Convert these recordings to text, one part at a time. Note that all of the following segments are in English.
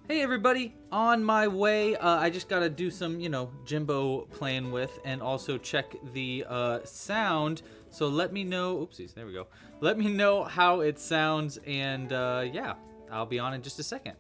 Hey everybody, on my way. I just gotta do some, Jimbo playing with and also check the sound. So let me know, oopsies, there we go. Let me know how it sounds and yeah, I'll be on in just a second.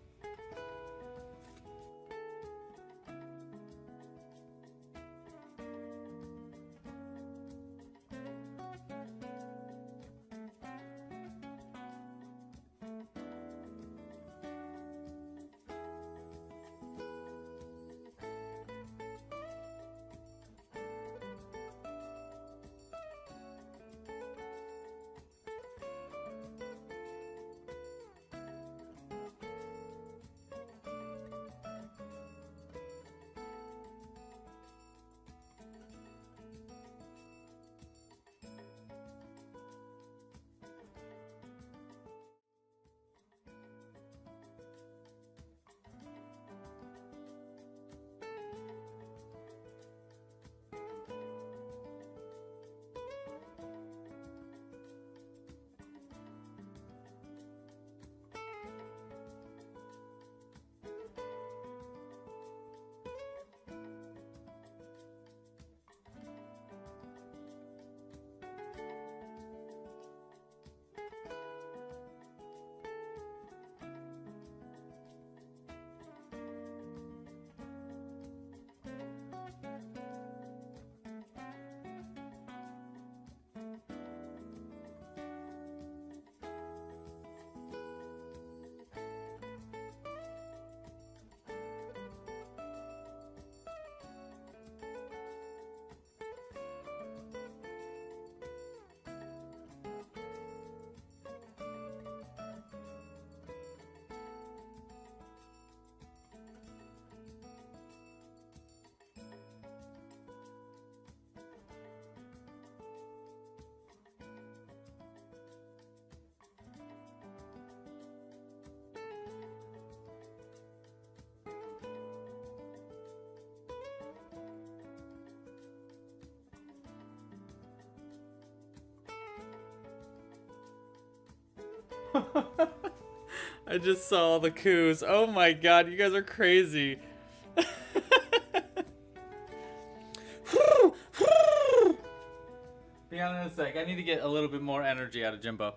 I just saw the coos. Oh my god, you guys are crazy. Be on in a sec. I need to get a little bit more energy out of Jimbo.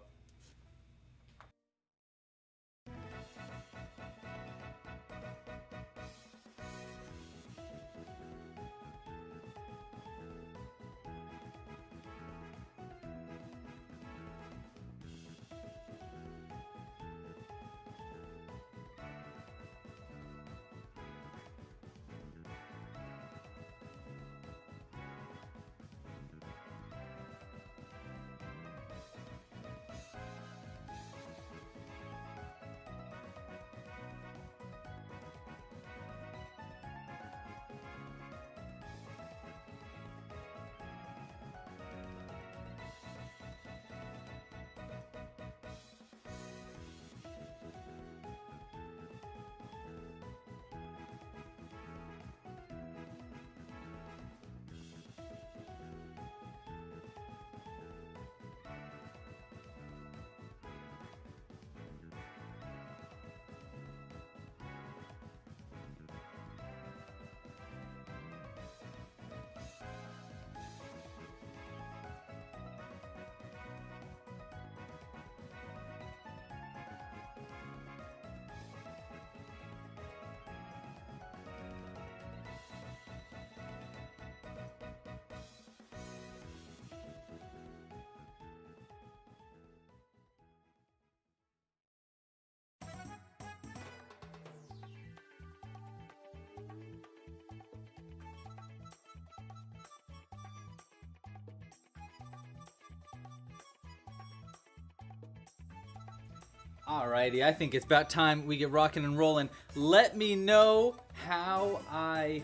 Alrighty, I think it's about time we get rocking and rolling. Let me know how I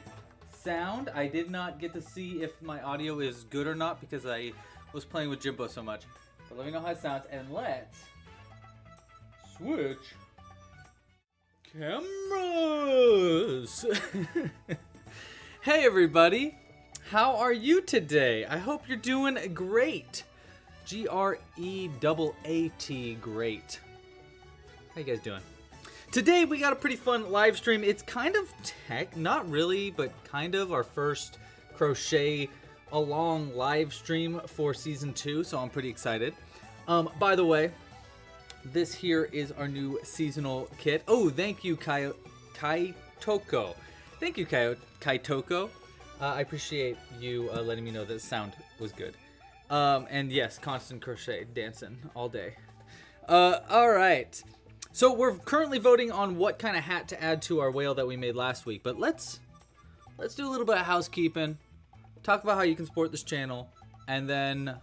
sound. I did not get to see if my audio is good or not because I was playing with Jimbo so much. But let me know how it sounds, and let's switch cameras. Hey everybody, how are you today? I hope you're doing great. Great. How you guys doing? Today we got a pretty fun live stream. It's kind of not really, but kind of our first crochet along live stream for season 2, so I'm pretty excited. By the way, this here is our new seasonal kit. Oh, thank you, Kaitoko. Thank you, Kaitoko. I appreciate you letting me know that the sound was good. And yes, constant crochet, dancing all day. All right. So we're currently voting on what kind of hat to add to our whale that we made last week. But let's do a little bit of housekeeping, talk about how you can support this channel, and then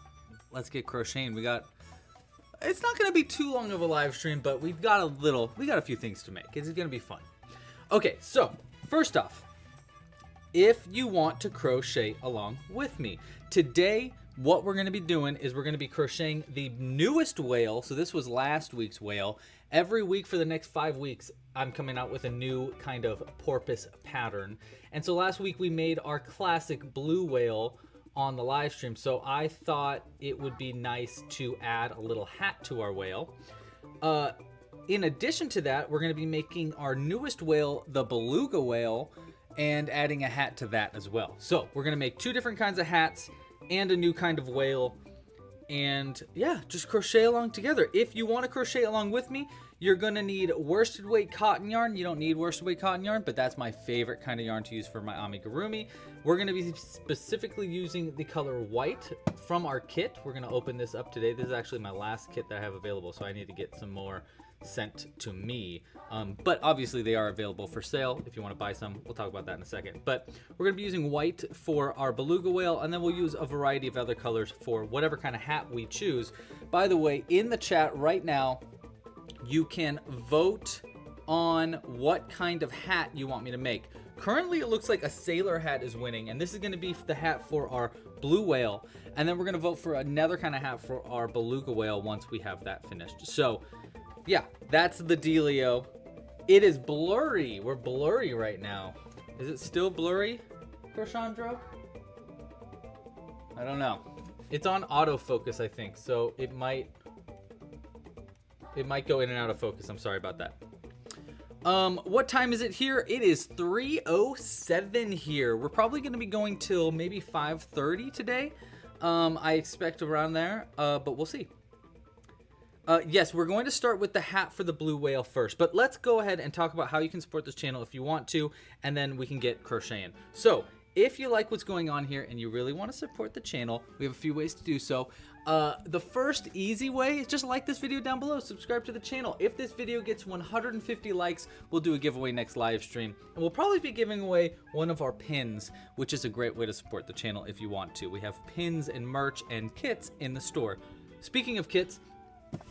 let's get crocheting. It's not going to be too long of a live stream, but we got a few things to make. It's going to be fun. Okay, so first off, if you want to crochet along with me, today what we're going to be doing is we're going to be crocheting the newest whale. So this was last week's whale. Every week for the next 5 weeks, I'm coming out with a new kind of porpoise pattern. And so last week we made our classic blue whale on the live stream. So I thought it would be nice to add a little hat to our whale. In addition to that, we're going to be making our newest whale, the Beluga whale, and adding a hat to that as well. So we're going to make 2 different kinds of hats and a new kind of whale. And yeah, just crochet along together. If you want to crochet along with me, you're going to need worsted weight cotton yarn. You don't need worsted weight cotton yarn, but that's my favorite kind of yarn to use for my amigurumi. We're going to be specifically using the color white from our kit. We're going to open this up today. This is actually my last kit that I have available, so I need to get some more sent to me. But obviously they are available for sale if you want to buy some. We'll talk about that in a second. But we're going to be using white for our Beluga whale, and then we'll use a variety of other colors for whatever kind of hat we choose. By the way, in the chat right now, you can vote on what kind of hat you want me to make. Currently, it looks like a sailor hat is winning, and this is going to be the hat for our blue whale. And then we're going to vote for another kind of hat for our Beluga whale once we have that finished. So yeah, that's the dealio. It is blurry. We're blurry right now. Is it still blurry, Crochandro? I don't know. It's on autofocus, I think, so it might go in and out of focus. I'm sorry about that. What time is it here? It is 3:07 here. We're probably going to be going till maybe 5:30 today. I expect around there, but we'll see. Yes, we're going to start with the hat for the blue whale first, but let's go ahead and talk about how you can support this channel if you want to, and then we can get crocheting. So if you like what's going on here and you really want to support the channel, we have a few ways to do so. The first easy way is just like this video down below, subscribe to the channel. If this video gets 150 likes, we'll do a giveaway next live stream, and we'll probably be giving away one of our pins, which is a great way to support the channel if you want to. We have pins and merch and kits in the store. Speaking of kits,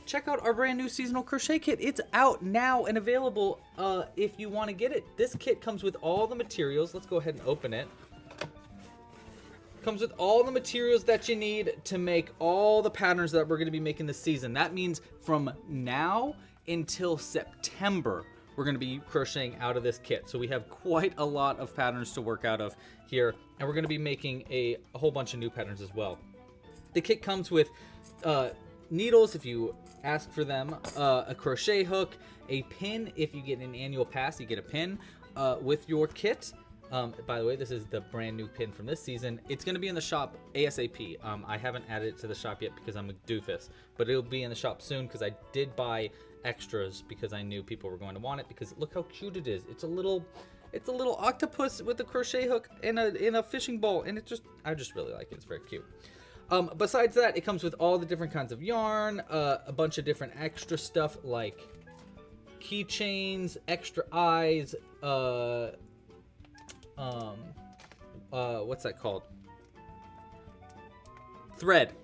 check out our brand new seasonal crochet kit. It's out now and available if you want to get it. This kit comes with all the materials. Let's go ahead and open it. Comes with all the materials that you need to make all the patterns that we're going to be making this season. That means from now until September, we're going to be crocheting out of this kit. So we have quite a lot of patterns to work out of here, and we're going to be making a whole bunch of new patterns as well. The kit comes with needles if you ask for them, a crochet hook, a pin. If you get an annual pass, you get a pin with your kit. By the way, this is the brand new pin from this season. It's going to be in the shop ASAP. I haven't added it to the shop yet because I'm a doofus, but it'll be in the shop soon because I did buy extras because I knew people were going to want it, because look how cute it is. It's a little octopus with a crochet hook in a fishing bowl, and I just really like it. It's very cute. Besides that, it comes with all the different kinds of yarn, a bunch of different extra stuff like keychains, extra eyes, what's that called? Thread.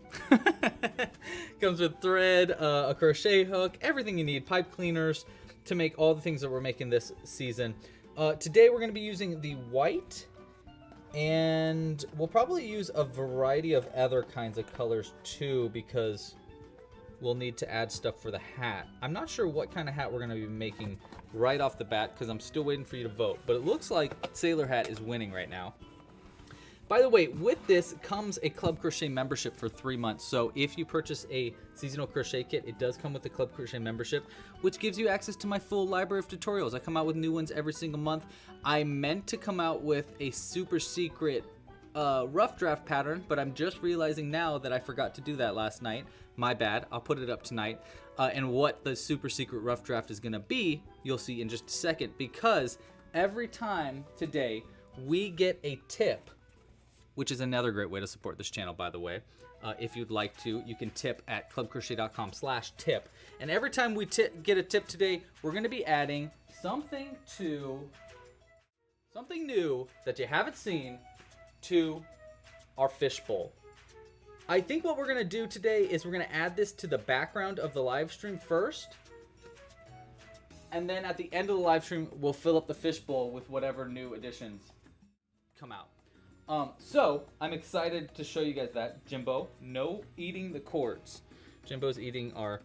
Comes with thread, a crochet hook, everything you need, pipe cleaners to make all the things that we're making this season. Today we're going to be using the white, and we'll probably use a variety of other kinds of colors too, because we'll need to add stuff for the hat. I'm not sure what kind of hat we're going to be making right off the bat because I'm still waiting for you to vote, but it looks like Sailor Hat is winning right now. By the way, with this comes a Club Crochet membership for 3 months. So if you purchase a seasonal crochet kit, it does come with the Club Crochet membership, which gives you access to my full library of tutorials. I come out with new ones every single month. I meant to come out with a super secret rough draft pattern, but I'm just realizing now that I forgot to do that last night. My bad. I'll put it up tonight. And what the super secret rough draft is going to be, you'll see in just a second, because every time today we get a tip, which is another great way to support this channel, by the way. If you'd like to, you can tip at clubcrochet.com/tip. And every time we get a tip today, we're going to be adding something new that you haven't seen to our fishbowl. I think what we're going to do today is we're going to add this to the background of the live stream first. And then at the end of the live stream, we'll fill up the fishbowl with whatever new additions come out. So I'm excited to show you guys that. Jimbo, no eating the cords. Jimbo's eating our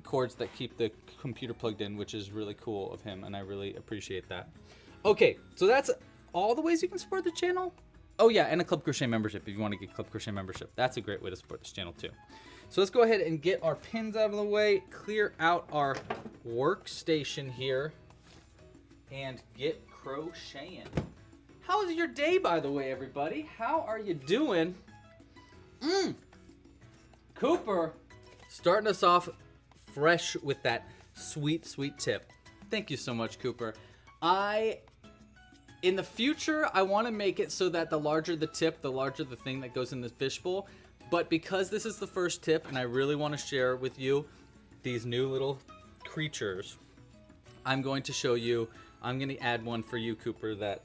cords that keep the computer plugged in, which is really cool of him, and I really appreciate that. Okay, so that's all the ways you can support the channel. Oh yeah, and a Club Crochet membership if you want to get Club Crochet membership. That's a great way to support this channel too. So let's go ahead and get our pins out of the way, clear out our workstation here, and get crocheting. How was your day, by the way, everybody? How are you doing? Cooper, starting us off fresh with that sweet, sweet tip. Thank you so much, Cooper. In the future, I want to make it so that the larger the tip, the larger the thing that goes in the fishbowl. But because this is the first tip, and I really want to share with you these new little creatures, I'm going to show you, I'm going to add one for you, Cooper, that...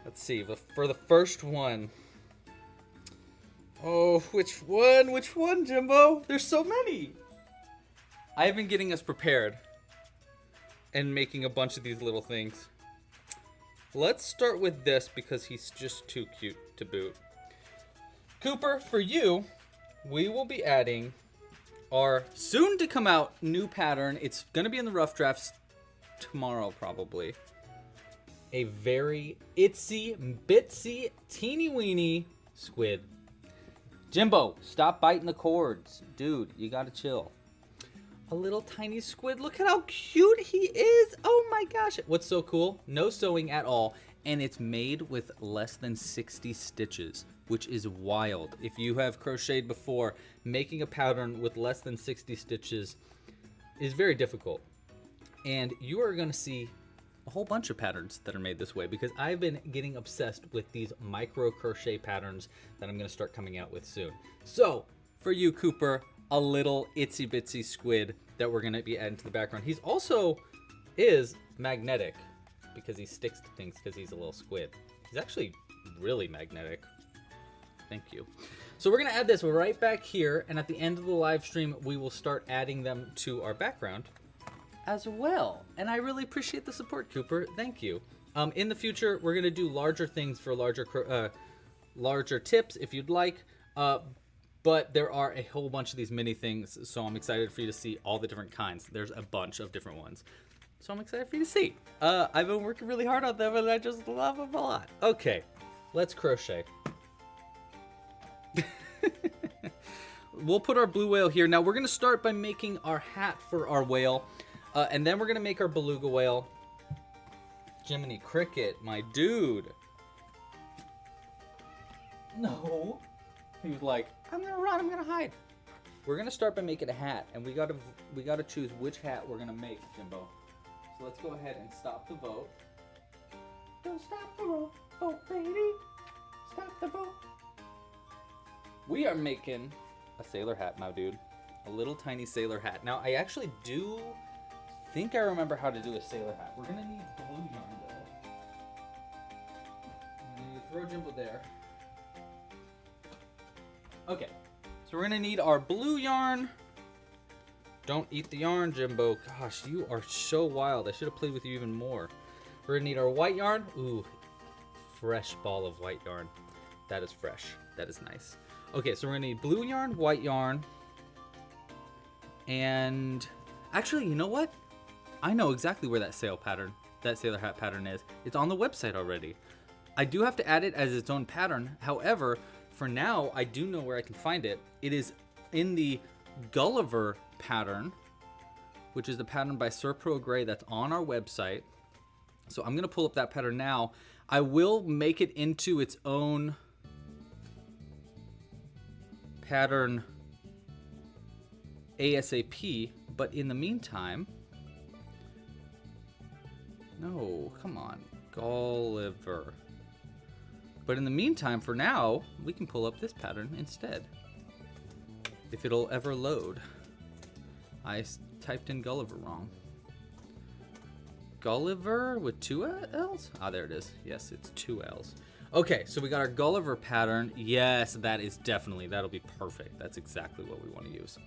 Let's see, for the first one. Oh, which one? Which one, Jimbo? There's so many. I've been getting us prepared and making a bunch of these little things. Let's start with this because he's just too cute to boot. Cooper, for you, we will be adding our soon to come out new pattern. It's going to be in the rough drafts tomorrow, probably. A very itsy bitsy teeny weeny squid. Jimbo, stop biting the cords. Dude, you gotta chill. A little tiny squid. Look at how cute he is. Oh my gosh. What's so cool? No sewing at all. And it's made with less than 60 stitches, which is wild. If you have crocheted before, making a pattern with less than 60 stitches is very difficult. And you are gonna see a whole bunch of patterns that are made this way because I've been getting obsessed with these micro crochet patterns that I'm going to start coming out with soon. So for you, Cooper, a little itsy bitsy squid that we're going to be adding to the background. He's also is magnetic because he sticks to things because he's a little squid. He's actually really magnetic. Thank you. So we're going to add this right back here, and at the end of the live stream we will start adding them to our background as well. And I really appreciate the support, Cooper. Thank you. In the future, we're going to do larger things for larger tips if you'd like. But there are a whole bunch of these mini things, so I'm excited for you to see all the different kinds. There's a bunch of different ones. So I'm excited for you to see. I've been working really hard on them, and I just love them a lot. Okay, let's crochet. We'll put our blue whale here. Now, we're going to start by making our hat for our whale. And then we're going to make our beluga whale. Jiminy Cricket, my dude. No. He was like, I'm going to run, I'm going to hide. We're going to start by making a hat. And we got to choose which hat we're going to make, Jimbo. So let's go ahead and stop the vote. Don't stop the vote, baby. Stop the vote. We are making a sailor hat now, dude. A little tiny sailor hat. Now, I actually do... think I remember how to do a sailor hat. We're gonna need blue yarn though. I'm gonna throw Jimbo there. Okay, so we're gonna need our blue yarn. Don't eat the yarn, Jimbo. Gosh, you are so wild. I should have played with you even more. We're gonna need our white yarn. Ooh, fresh ball of white yarn. That is fresh. That is nice. Okay, so we're gonna need blue yarn, white yarn, and actually, you know what? I know exactly where that sailor hat pattern is. It's on the website already. I do have to add it as its own pattern. However, for now, I do know where I can find it. It is in the Gulliver pattern, which is the pattern by Sir Pro Gray that's on our website. So I'm going to pull up that pattern now. I will make it into its own pattern ASAP, but in the meantime, no, come on, Gulliver. But in the meantime, for now, we can pull up this pattern instead, if it'll ever load. I typed in Gulliver wrong. Gulliver with 2 L's? Ah, there it is. Yes, it's 2 L's. Okay, so we got our Gulliver pattern. Yes, that is definitely, that'll be perfect. That's exactly what we want to use.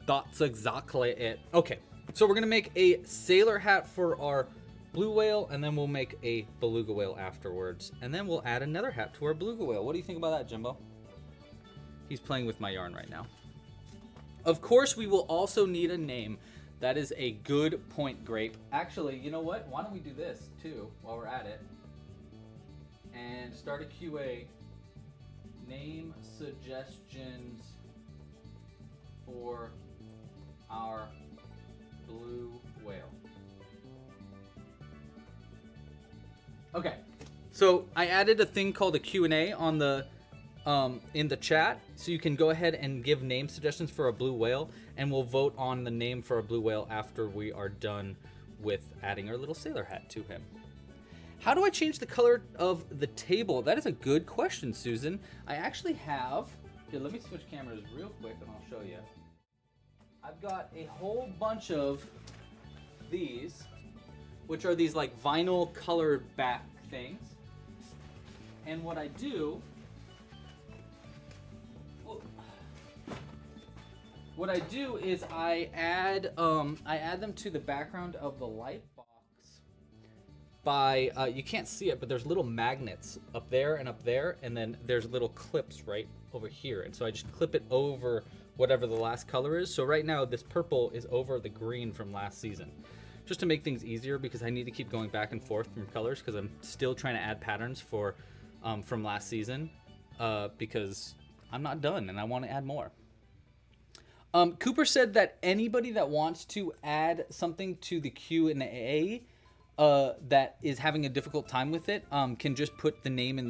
That's exactly it. Okay, so we're going to make a sailor hat for our blue whale, and then we'll make a beluga whale afterwards. And then we'll add another hat to our beluga whale. What do you think about that, Jimbo? He's playing with my yarn right now. Of course, we will also need a name. That is a good point, Grape. Actually, you know what? Why don't we do this, too, while we're at it. And start a QA. Name suggestions for our blue whale. Okay, so I added a thing called a Q&A on the in the chat, so you can go ahead and give name suggestions for a blue whale, and we'll vote on the name for a blue whale after we are done with adding our little sailor hat to him. How do I change the color of the table? That is a good question, Susan. I actually have, here, let me switch cameras real quick and I'll show you. I've got a whole bunch of these, which are these like vinyl colored back things. And what I do, is I add them to the background of the light box by, you can't see it, but there's little magnets up there, and then there's little clips right over here. And so I just clip it over whatever the last color is. So right now this purple is over the green from last season, just to make things easier, because I need to keep going back and forth from colors because I'm still trying to add patterns for from last season, because I'm not done and I want to add more. Cooper said that anybody that wants to add something to the Q&A that is having a difficult time with it can just put the name in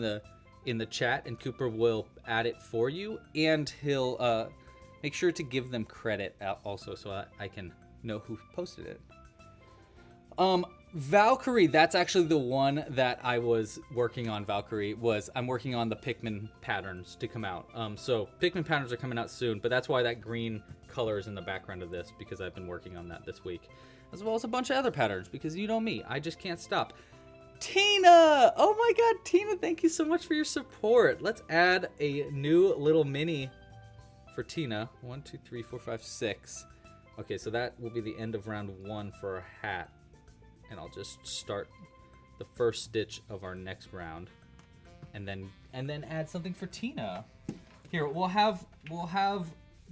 the chat, and Cooper will add it for you, and he'll make sure to give them credit also, so I can know who posted it. Valkyrie, that's actually the one that I was working on. Valkyrie I'm working on the Pikmin patterns to come out. So Pikmin patterns are coming out soon, but that's why that green color is in the background of this, because I've been working on that this week, as well as a bunch of other patterns, because you know me, I just can't stop. Tina! Oh my god, Tina, thank you so much for your support. Let's add a new little mini for Tina. 1, 2, 3, 4, 5, 6. Okay, so that will be the end of round 1 for our hat. And I'll just start the first stitch of our next round, and then add something for Tina. Here, we'll have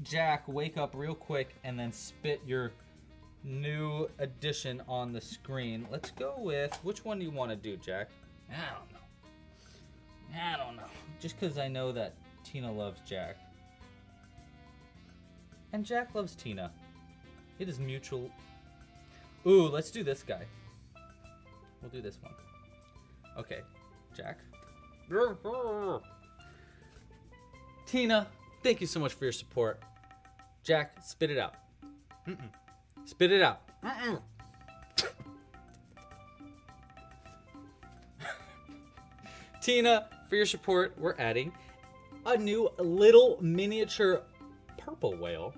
Jack wake up real quick and then spit your new addition on the screen. Let's go with, which one do you want to do, Jack? I don't know. Just because I know that Tina loves Jack. And Jack loves Tina. It is mutual. Ooh, let's do this guy. We'll do this one. Okay, Jack. Tina, thank you so much for your support. Jack, spit it out. Spit it out. Tina, for your support, we're adding a new little miniature purple whale.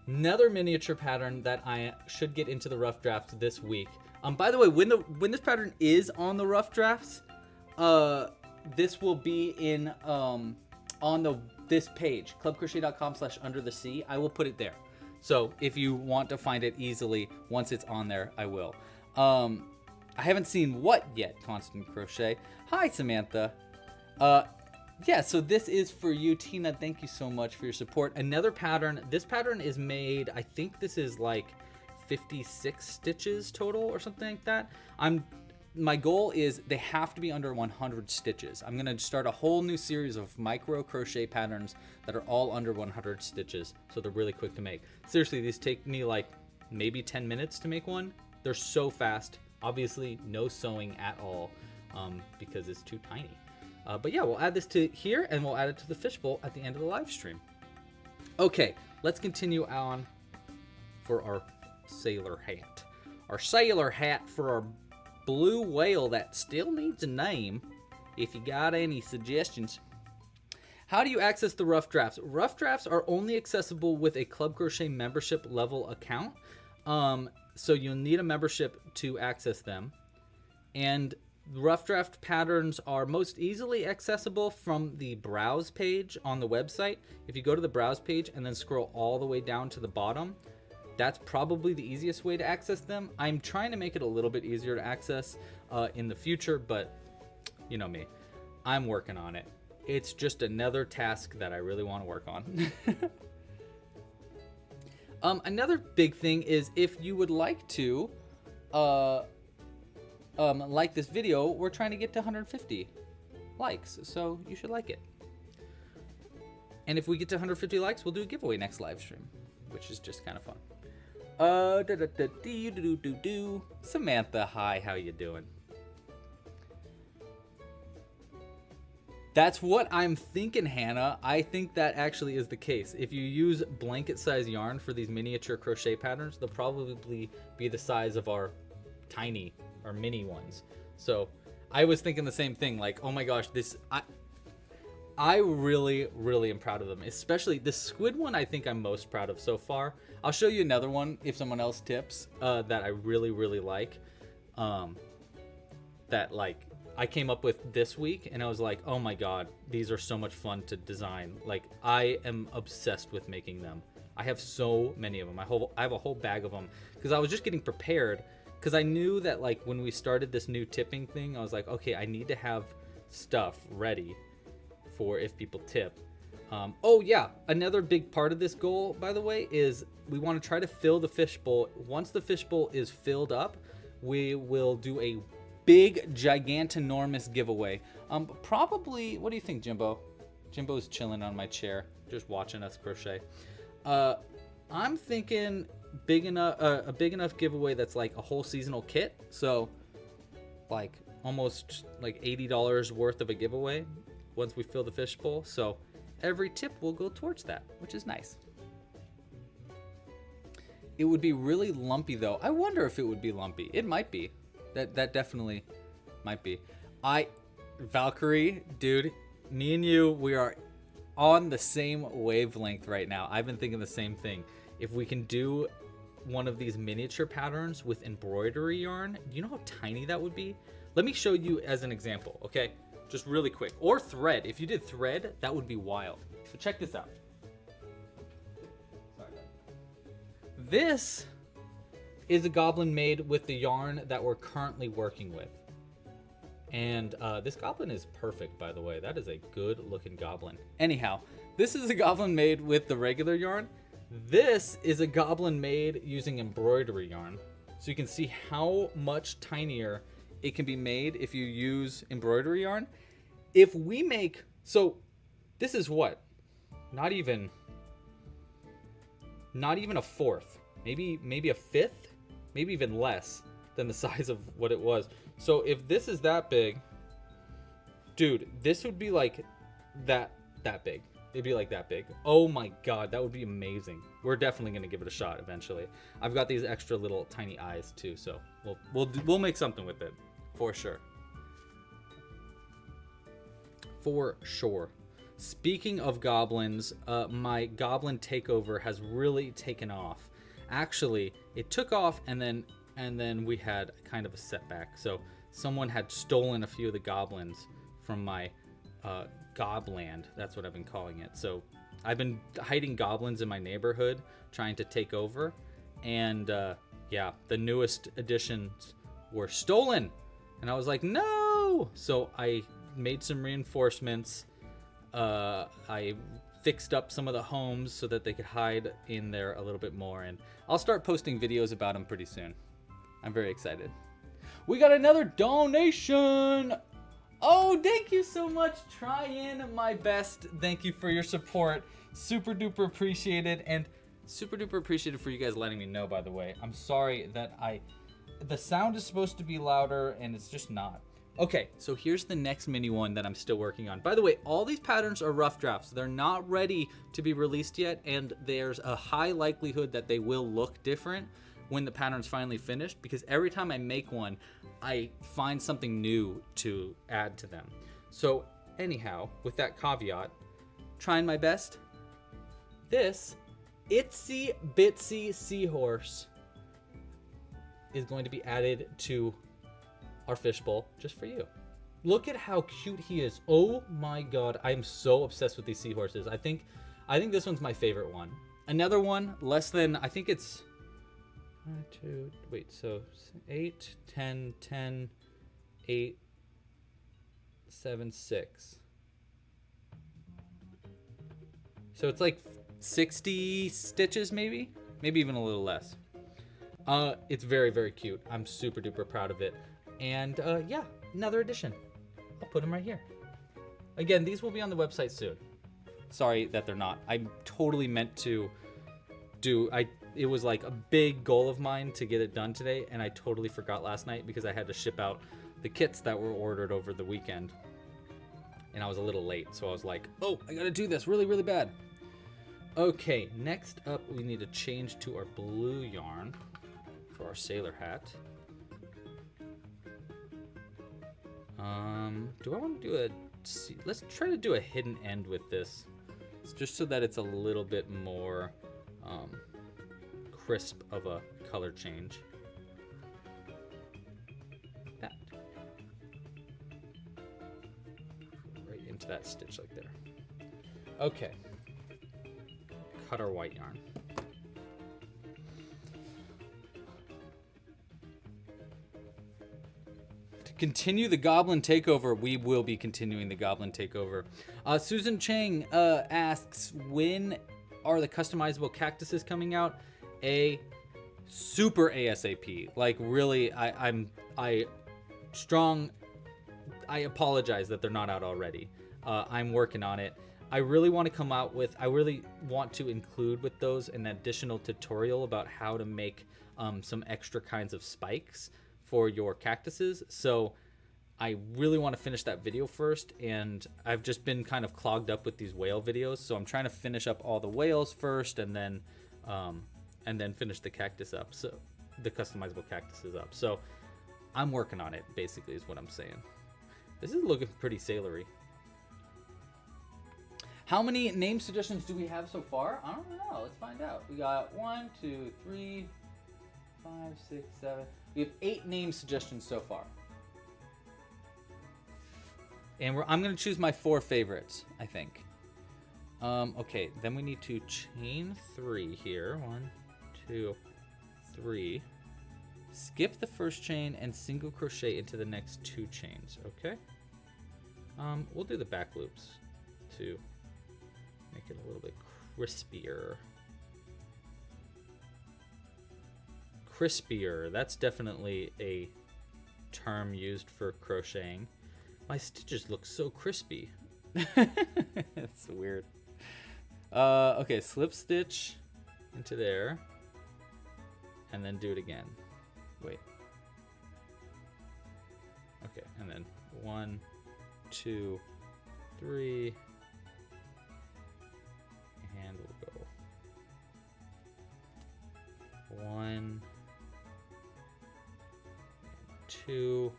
Another miniature pattern that I should get into the rough draft this week. By the way, when this pattern is on the rough drafts, this will be in on this page, clubcrochet.com/underthesea. I will put it there. So if you want to find it easily once it's on there, I will. I haven't seen what yet, Constant Crochet. Hi, Samantha. Yeah, so this is for you, Tina. Thank you so much for your support. Another pattern. This pattern is made, I think this is like 56 stitches total or something like that. My goal is they have to be under 100 stitches. I'm gonna start a whole new series of micro crochet patterns that are all under 100 stitches, so they're really quick to make. Seriously, these take me like maybe 10 minutes to make one. They're so fast. Obviously, no sewing at all because it's too tiny. But yeah, we'll add this to here and we'll add it to the fishbowl at the end of the live stream. Okay, let's continue on for our sailor hat. Our sailor hat for our blue whale that still needs a name. If you got any suggestions. How do you access the rough drafts? Rough drafts are only accessible with a Club Crochet membership level account. So you'll need a membership to access them. And rough draft patterns are most easily accessible from the browse page on the website. If you go to the browse page and then scroll all the way down to the bottom, that's probably the easiest way to access them. I'm trying to make it a little bit easier to access in the future, but you know me, I'm working on it. It's just another task that I really want to work on. Another big thing is if you would like to like this video, we're trying to get to 150 likes, so you should like it. And if we get to 150 likes, we'll do a giveaway next live stream, which is just kind of fun. Samantha, hi, how you doing? That's what I'm thinking, Hannah. I think that actually is the case. If you use blanket size yarn for these miniature crochet patterns, they'll probably be the size of our tiny or mini ones. So I was thinking the same thing, like, oh my gosh, I really am proud of them, especially the squid one. I think I'm most proud of so far. I'll show you another one if someone else tips that I really like, that like I came up with this week, and I was like, oh my god, these are so much fun to design. Like, I am obsessed with making them. I have so many of them. I have a whole bag of them because I was just getting prepared, because I knew that like when we started this new tipping thing, I was like, okay, I need to have stuff ready for if people tip. Oh yeah, another big part of this goal, by the way, is we want to try to fill the fishbowl. Once the fishbowl is filled up, we will do a big, gigantinormous giveaway. Probably, what do you think, Jimbo? Jimbo's chilling on my chair, just watching us crochet. I'm thinking a big enough giveaway that's like a whole seasonal kit. So, like almost like $80 worth of a giveaway once we fill the fishbowl. So every tip will go towards that, which is nice. It would be really lumpy though. I wonder if it would be lumpy. It might be. That definitely might be. Valkyrie, dude, me and you, we are on the same wavelength right now. I've been thinking the same thing. If we can do one of these miniature patterns with embroidery yarn, do you know how tiny that would be? Let me show you as an example, okay? Just really quick. Or thread. If you did thread, that would be wild. So check this out. Sorry. This is a goblin made with the yarn that we're currently working with. And this goblin is perfect, by the way. That is a good looking goblin. Anyhow, this is a goblin made with the regular yarn. This is a goblin made using embroidery yarn. So you can see how much tinier it can be made if you use embroidery yarn. If we make, so this is what? Not even a fourth, maybe a fifth, maybe even less than the size of what it was. So if this is that big, dude, this would be like that big. It'd be like that big. Oh my god, that would be amazing. We're definitely gonna give it a shot eventually. I've got these extra little tiny eyes too, so we'll make something with it for sure. For sure. Speaking of goblins, my goblin takeover has really taken off. Actually, it took off and then we had kind of a setback. So someone had stolen a few of the goblins from my Gobland. That's what I've been calling it. So I've been hiding goblins in my neighborhood, trying to take over. And yeah, the newest additions were stolen. And I was like, no! So I made some reinforcements. I fixed up some of the homes so that they could hide in there a little bit more. And I'll start posting videos about them pretty soon. I'm very excited. We got another donation. Oh, thank you so much. Trying my best. Thank you for your support. Super duper appreciated. And super duper appreciated for you guys letting me know, by the way. I'm sorry that the sound is supposed to be louder and it's just not. Okay, so here's the next mini one that I'm still working on. By the way, all these patterns are rough drafts. They're not ready to be released yet, and there's a high likelihood that they will look different when the pattern's finally finished, because every time I make one, I find something new to add to them. So anyhow, with that caveat, trying my best. This itsy bitsy seahorse is going to be added to our fishbowl just for you. Look at how cute he is. Oh my god, I am so obsessed with these seahorses. I think this one's my favorite one. Another one less than, I think it's 8, 10, 10, 8, 7, 6. So it's like 60 stitches maybe even a little less. It's very, very cute. I'm super duper proud of it. And yeah, another edition. I'll put them right here. Again, these will be on the website soon. Sorry that they're not. I totally meant to it was like a big goal of mine to get it done today, and I totally forgot last night because I had to ship out the kits that were ordered over the weekend. And I was a little late, so I was like, oh, I gotta do this really, really bad. Okay, next up we need to change to our blue yarn for our sailor hat. Do I want to do let's try to do a hidden end with this. It's just so that it's a little bit more crisp of a color change. That. Right into that stitch like there. Okay. Cut our white yarn. Continue the Goblin Takeover. We will be continuing the Goblin Takeover. Susan Chang asks, when are the customizable cactuses coming out? Super ASAP. Like really, I apologize that they're not out already. I'm working on it. I really want to include with those an additional tutorial about how to make some extra kinds of spikes for your cactuses. So I really want to finish that video first, and I've just been kind of clogged up with these whale videos, so I'm trying to finish up all the whales first and then finish the cactus up, so the customizable cactuses up. So I'm working on it, basically, is what I'm saying. This is looking pretty sailory. How many name suggestions do we have so far? I don't know. Let's find out. We got 1, 2, 3, 5, 6, 7. We have 8 name suggestions so far. And I'm going to choose my 4 favorites, I think. Okay, then we need to chain 3 here. 1, 2, 3. Skip the first chain and single crochet into the next 2 chains, okay? We'll do the back loops to make it a little bit crispier. Crispier, that's definitely a term used for crocheting. My stitches look so crispy. That's weird. Okay, slip stitch into there and then do it again. Wait. Okay, and then 1, 2, 3, and we'll go 1, 2.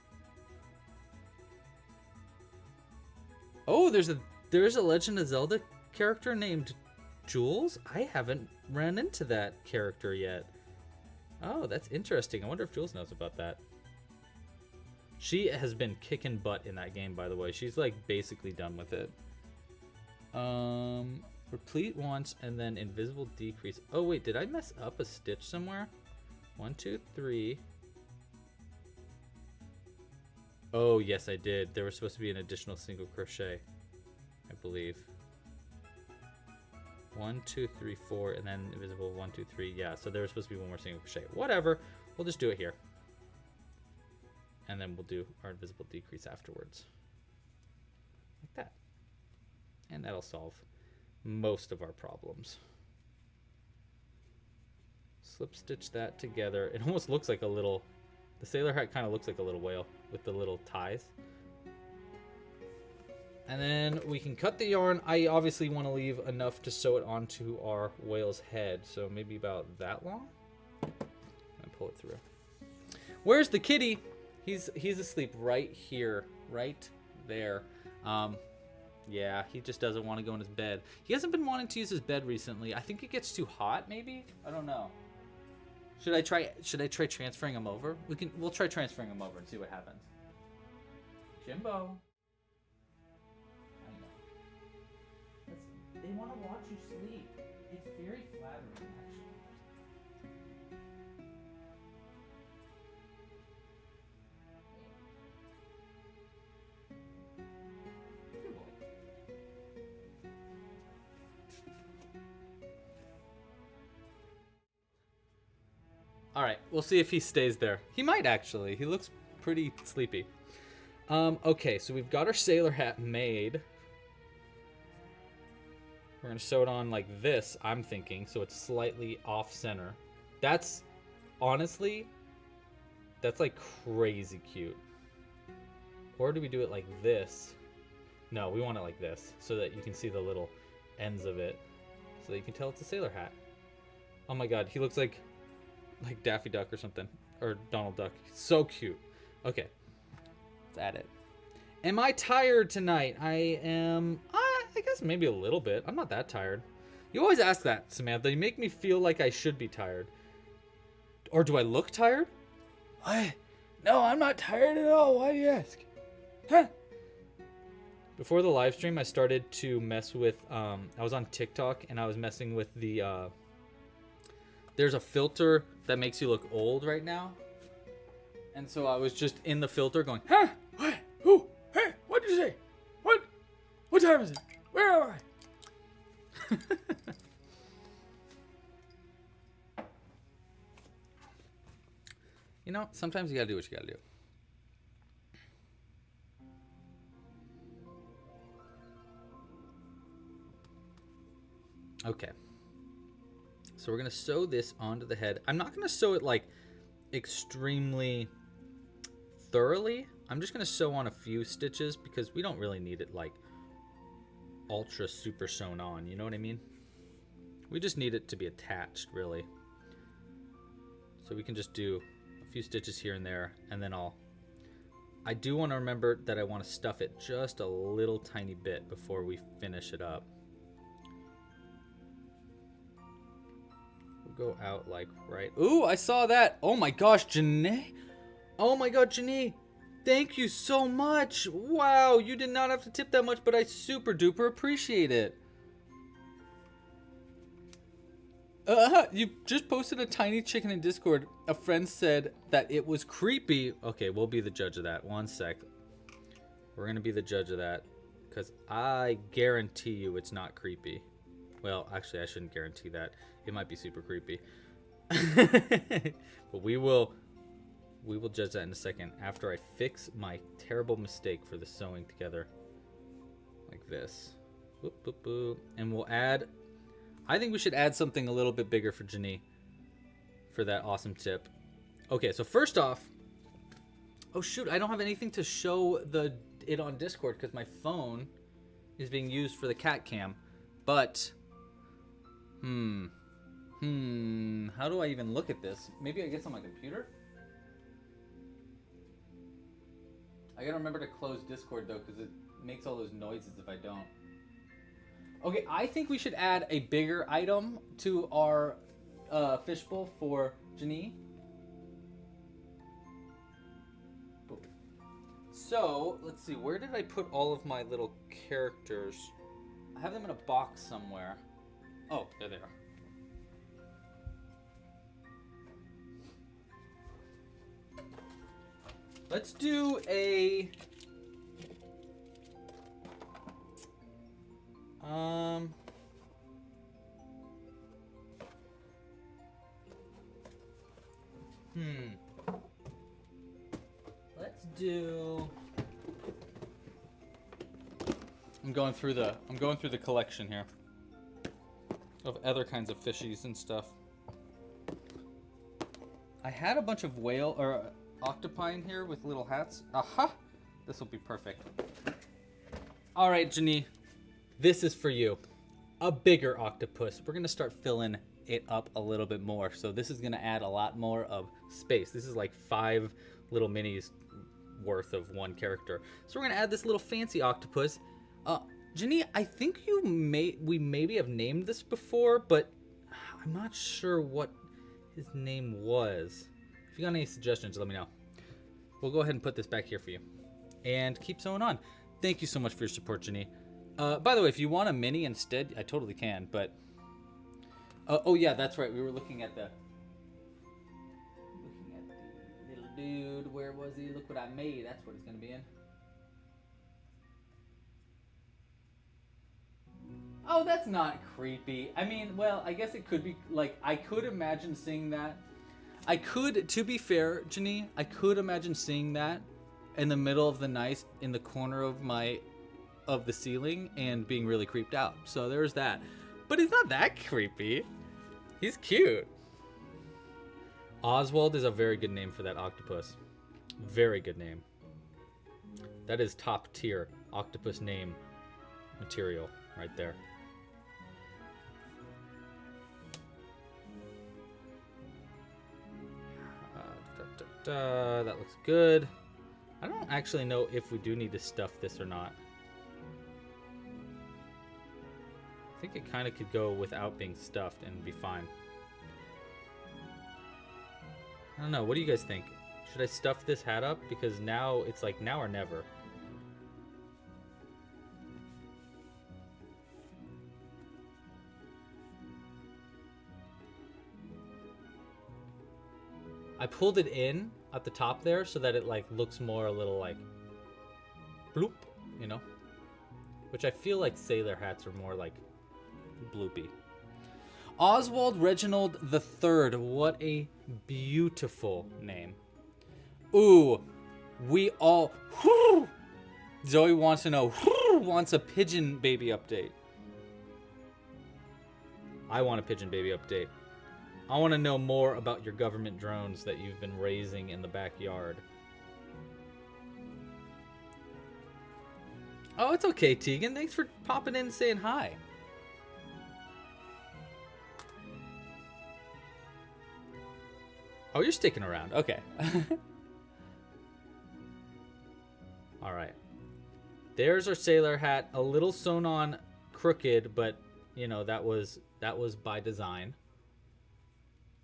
Oh, there's a Legend of Zelda character named Jules. I haven't ran into that character yet. Oh, that's interesting. I wonder if Jules knows about that. She has been kicking butt in that game, by the way. She's like basically done with it. Replete once and then invisible decrease. Oh wait, did I mess up a stitch somewhere? 1, 2, 3. Oh, yes, I did. There was supposed to be an additional single crochet, I believe. 1, 2, 3, 4, and then invisible 1, 2, 3. Yeah, so there's supposed to be one more single crochet. Whatever. We'll just do it here. And then we'll do our invisible decrease afterwards. Like that. And that'll solve most of our problems. Slip stitch that together. It almost looks like a little, the sailor hat kind of looks like a little whale with the little ties. And then we can cut the yarn. I obviously want to leave enough to sew it onto our whale's head. So maybe about that long. And pull it through. Where's the kitty? He's asleep right here, right there. Yeah, he just doesn't want to go in his bed. He hasn't been wanting to use his bed recently. I think it gets too hot, maybe? I don't know. Should I try transferring him over? We'll try transferring him over and see what happens. Jimbo. They want to watch you sleep. It's very flattering, actually. Good boy. All right, we'll see if he stays there. He might actually. He looks pretty sleepy. Okay, so we've got our sailor hat made. We're going to sew it on like this, I'm thinking, so it's slightly off center. That's, honestly, that's like crazy cute. Or do we do it like this? No, we want it like this, so that you can see the little ends of it, so that you can tell it's a sailor hat. Oh my god, he looks like Daffy Duck or something, or Donald Duck. So cute. Okay, let's add it. Am I tired tonight? I am... I guess maybe a little bit. I'm not that tired. You always ask that, Samantha. You make me feel like I should be tired. Or do I look tired? What? No, I'm not tired at all. Why do you ask? Huh? Before the live stream, I started to mess with... I was on TikTok, and I was messing with the... there's a filter that makes you look old right now. And so I was just in the filter going, huh? What? Who? Hey, what did you say? What? What time is it? Where am I? You know, sometimes you gotta do what you gotta do. Okay. So we're gonna sew this onto the head. I'm not gonna sew it like extremely thoroughly. I'm just gonna sew on a few stitches because we don't really need it like ultra super sewn on, you know what I mean? We just need it to be attached, really. So we can just do a few stitches here and there, and then I do want to remember that I want to stuff it just a little tiny bit before we finish it up. We'll go out like right... Ooh, I saw that! Oh my gosh, Janae! Oh my god, Janae! Thank you so much! Wow, you did not have to tip that much, but I super duper appreciate it. You just posted a tiny chicken in Discord. A friend said that it was creepy. Okay, we'll be the judge of that. One sec. We're gonna be the judge of that. Because I guarantee you it's not creepy. Well, actually, I shouldn't guarantee that. It might be super creepy. But we will judge that in a second after I fix my terrible mistake for the sewing together. Like this. Boop, boop, boop. And we'll add... I think we should add something a little bit bigger for Janie for that awesome tip. Okay, so first off... Oh shoot, I don't have anything to show it on Discord because my phone is being used for the cat cam. But... How do I even look at this? Maybe I guess on my computer? I gotta remember to close Discord though, because it makes all those noises if I don't. Okay, I think we should add a bigger item to our fishbowl for Janie. So, let's see, where did I put all of my little characters? I have them in a box somewhere. Oh, there they are. Let's do a... Let's do. I'm going through the collection here of other kinds of fishies and stuff. I had a bunch of whale or octopi in here with little hats. Aha! This will be perfect. All right, Janie, this is for you. A bigger octopus. We're gonna start filling it up a little bit more. So this is gonna add a lot more of space. This is like 5 little minis worth of one character. So we're gonna add this little fancy octopus. Janie, I think we maybe have named this before, but I'm not sure what his name was. If you got any suggestions, let me know. We'll go ahead and put this back here for you. And keep sewing on. Thank you so much for your support, Janie. By the way, if you want a mini instead, I totally can, but... oh yeah, that's right. We were looking at the little dude. Where was he? Look what I made. That's what it's going to be in. Oh, that's not creepy. I mean, well, I guess it could be, like, I could imagine seeing that. To be fair, Janie, I could imagine seeing that in the middle of the night in the corner of the ceiling and being really creeped out. So there's that. But he's not that creepy. He's cute. Oswald is a very good name for that octopus. Very good name. That is top tier octopus name material right there. That looks good. I don't actually know if we do need to stuff this or not. I think it kind of could go without being stuffed and be fine. I don't know. What do you guys think? Should I stuff this hat up? Because now it's like now or never. I pulled it in at the top there so that it like looks more a little like bloop, you know? Which I feel like sailor hats are more like bloopy. Oswald Reginald III. What a beautiful name. Ooh, we all... Whoo! Zoe wants to know, wants a pigeon baby update. I want a pigeon baby update. I want to know more about your government drones that you've been raising in the backyard. Oh, it's okay, Tegan. Thanks for popping in and saying hi. Oh, you're sticking around. Okay. All right. There's our sailor hat. A little sewn on crooked, but, you know, that was by design.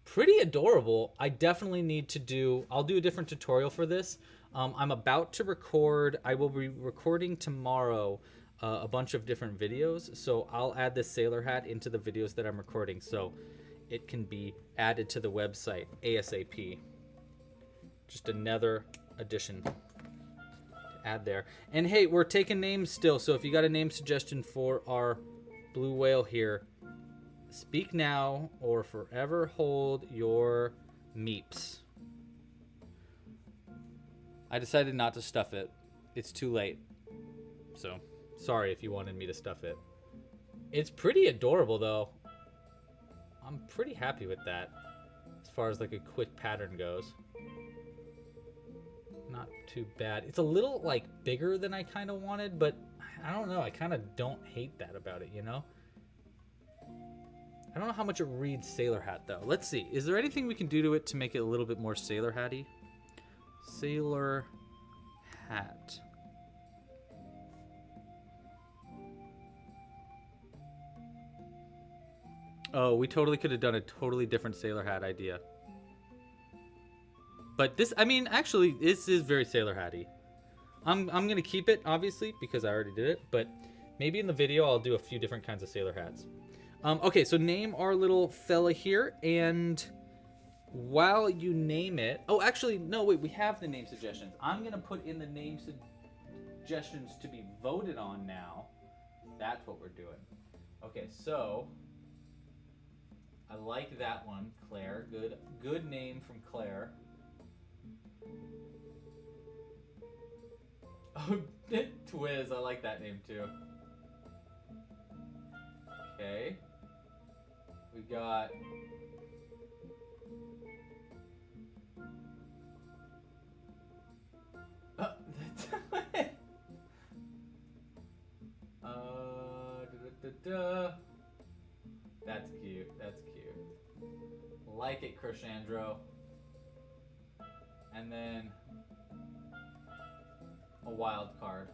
Pretty adorable. I definitely need to do... I'll do a different tutorial for this. I'm about to record... I will be recording tomorrow a bunch of different videos. So I'll add this sailor hat into the videos that I'm recording. So it can be added to the website ASAP. Just another addition to add there. And hey, we're taking names still. So if you got a name suggestion for our blue whale here, speak now or forever hold your meeps. I decided not to stuff it. It's too late. So, sorry if you wanted me to stuff it. It's pretty adorable though. I'm pretty happy with that as far as like a quick pattern goes. Not too bad. It's a little like bigger than I kind of wanted, but I don't know. I kind of don't hate that about it, you know? I don't know how much it reads sailor hat though. Let's see. Is there anything we can do to it to make it a little bit more sailor hatty? Sailor hat. Oh, we totally could have done a totally different sailor hat idea. But this, I mean, actually, this is very sailor hatty. I'm going to keep it, obviously, because I already did it. But maybe in the video, I'll do a few different kinds of sailor hats. Okay, so name our little fella here, and while you name it... Oh, actually, no, wait, we have the name suggestions. I'm going to put in the name suggestions to be voted on now. That's what we're doing. Okay, so I like that one, Claire. Good name from Claire. Oh, Twiz, I like that name too. Okay. We got... That's cute. That's cute. Like it, Crochandro. And then a wild card.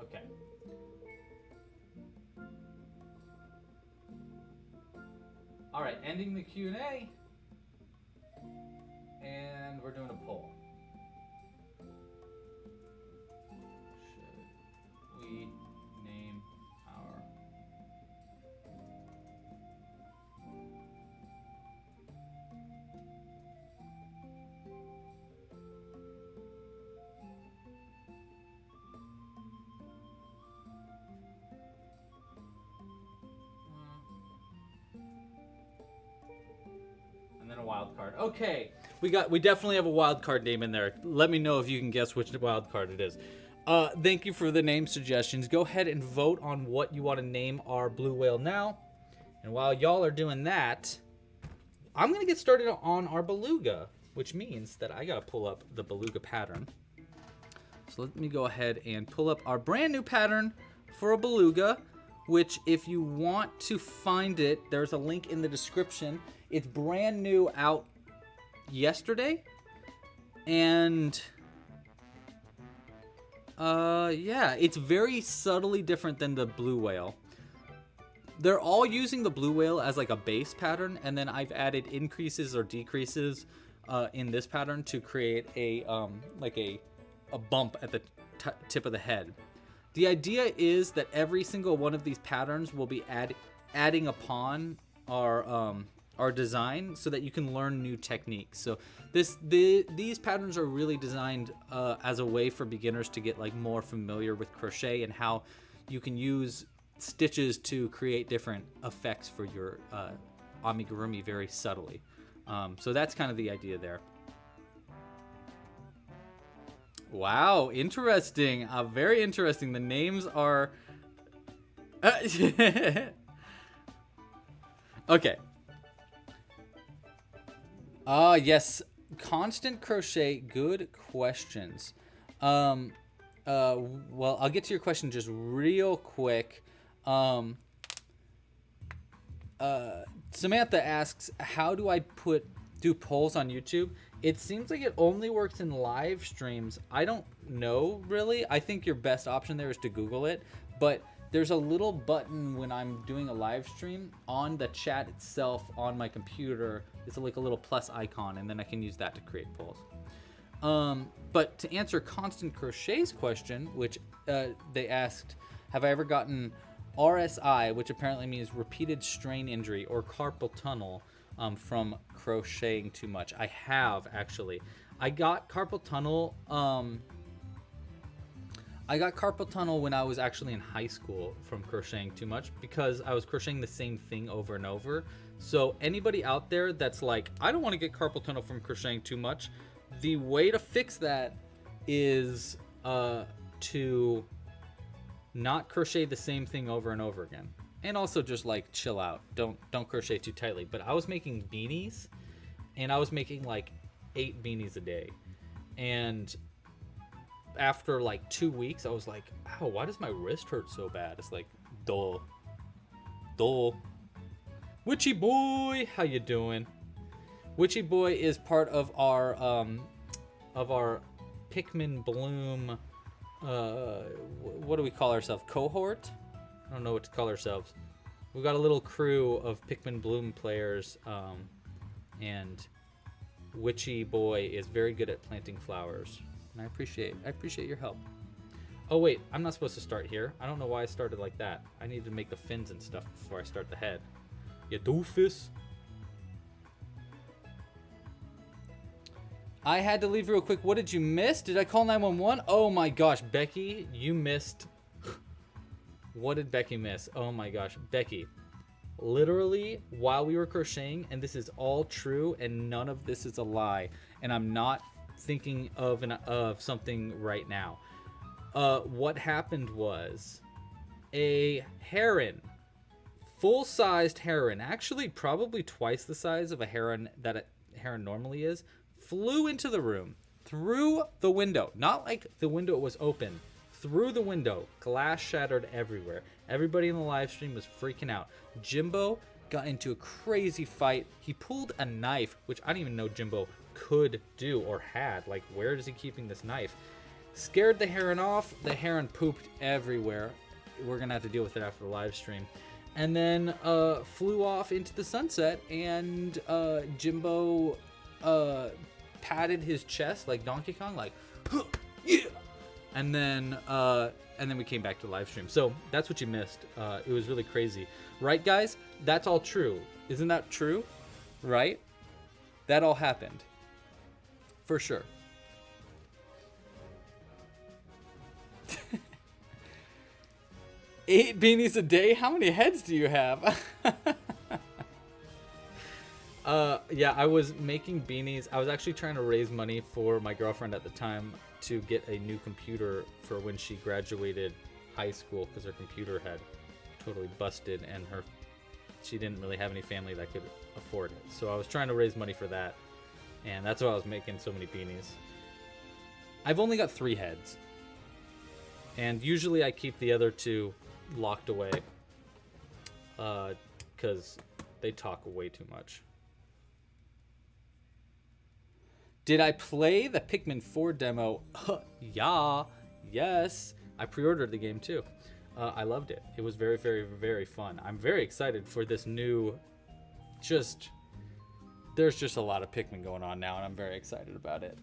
Okay. All right, ending the Q&A. And we're doing a poll. Should we name our... And then a wild card. Okay, we definitely have a wild card name in there. Let me know if you can guess which wild card it is. Thank you for the name suggestions. Go ahead and vote on what you want to name our blue whale now. And while y'all are doing that, I'm gonna get started on our beluga, which means that I gotta pull up the beluga pattern. So let me go ahead and pull up our brand new pattern for a beluga, which if you want to find it, there's a link in the description. It's brand new, out yesterday. And yeah, it's very subtly different than the blue whale. They're all using the blue whale as like a base pattern, and then I've added increases or decreases in this pattern to create a like a bump at the tip of the head. The idea is that every single one of these patterns will be adding upon our design so that you can learn new techniques. So these patterns are really designed as a way for beginners to get like more familiar with crochet and how you can use stitches to create different effects for your amigurumi very subtly. So that's kind of the idea there. Wow, interesting. Very interesting. The names are... Okay. Yes. Constant crochet. Good questions. Well, I'll get to your question just real quick. Samantha asks, how do I do polls on YouTube? It seems like it only works in live streams. I don't know, really. I think your best option there is to Google it. But there's a little button when I'm doing a live stream on the chat itself on my computer. It's like a little plus icon, and then I can use that to create polls. But to answer Constant Crochet's question, which they asked, have I ever gotten RSI, which apparently means repeated strain injury, or carpal tunnel from crocheting too much? I have, actually. I got carpal tunnel when I was actually in high school from crocheting too much, because I was crocheting the same thing over and over. So anybody out there that's like, I don't want to get carpal tunnel from crocheting too much, the way to fix that is to not crochet the same thing over and over again. And also just like chill out. Don't crochet too tightly. But I was making beanies, and I was making like 8 beanies a day. And after like 2 weeks, I was like, ow, why does my wrist hurt so bad? It's like, dull. Witchy boy, how you doing? Witchy boy is part of our Pikmin Bloom, what do we call ourselves? Cohort? I don't know what to call ourselves. We've got a little crew of Pikmin Bloom players, and Witchy boy is very good at planting flowers, and I appreciate your help. Oh wait, I'm not supposed to start here. I don't know why I started like that. I need to make the fins and stuff before I start the head. You doofus. I had to leave real quick. What did you miss? Did I call 911? Oh my gosh, Becky, you missed. What did Becky miss? Oh my gosh, Becky. literally while we were crocheting, and this is all true and none of this is a lie, and I'm not thinking of something right now. What happened was a heron, full-sized heron, actually probably twice the size of a heron that a heron normally is, flew into the room through the window. Not like the window was open, through the window. Glass shattered everywhere. Everybody in the live stream was freaking out. Jimbo got into a crazy fight. He pulled a knife, which I don't even know Jimbo could do or had. Like, where is he keeping this knife? Scared the heron off. The heron pooped everywhere. We're gonna have to deal with it after the live stream. And then flew off into the sunset, and Jimbo patted his chest like Donkey Kong, like, huh, yeah. And then we came back to the live stream. So that's what you missed. It was really crazy, right, guys? That's all true. Isn't that true? Right? That all happened, for sure. 8 beanies a day? How many heads do you have? Yeah, I was making beanies. I was actually trying to raise money for my girlfriend at the time to get a new computer for when she graduated high school, because her computer had totally busted and she didn't really have any family that could afford it. So I was trying to raise money for that, and that's why I was making so many beanies. I've only got 3 heads, and usually I keep the other 2 locked away because they talk way too much. Did I play the Pikmin 4 demo? Yeah, yes. I pre-ordered the game too. I loved it. It was very, very, very fun. I'm very excited for this new, there's just a lot of Pikmin going on now, and I'm very excited about it.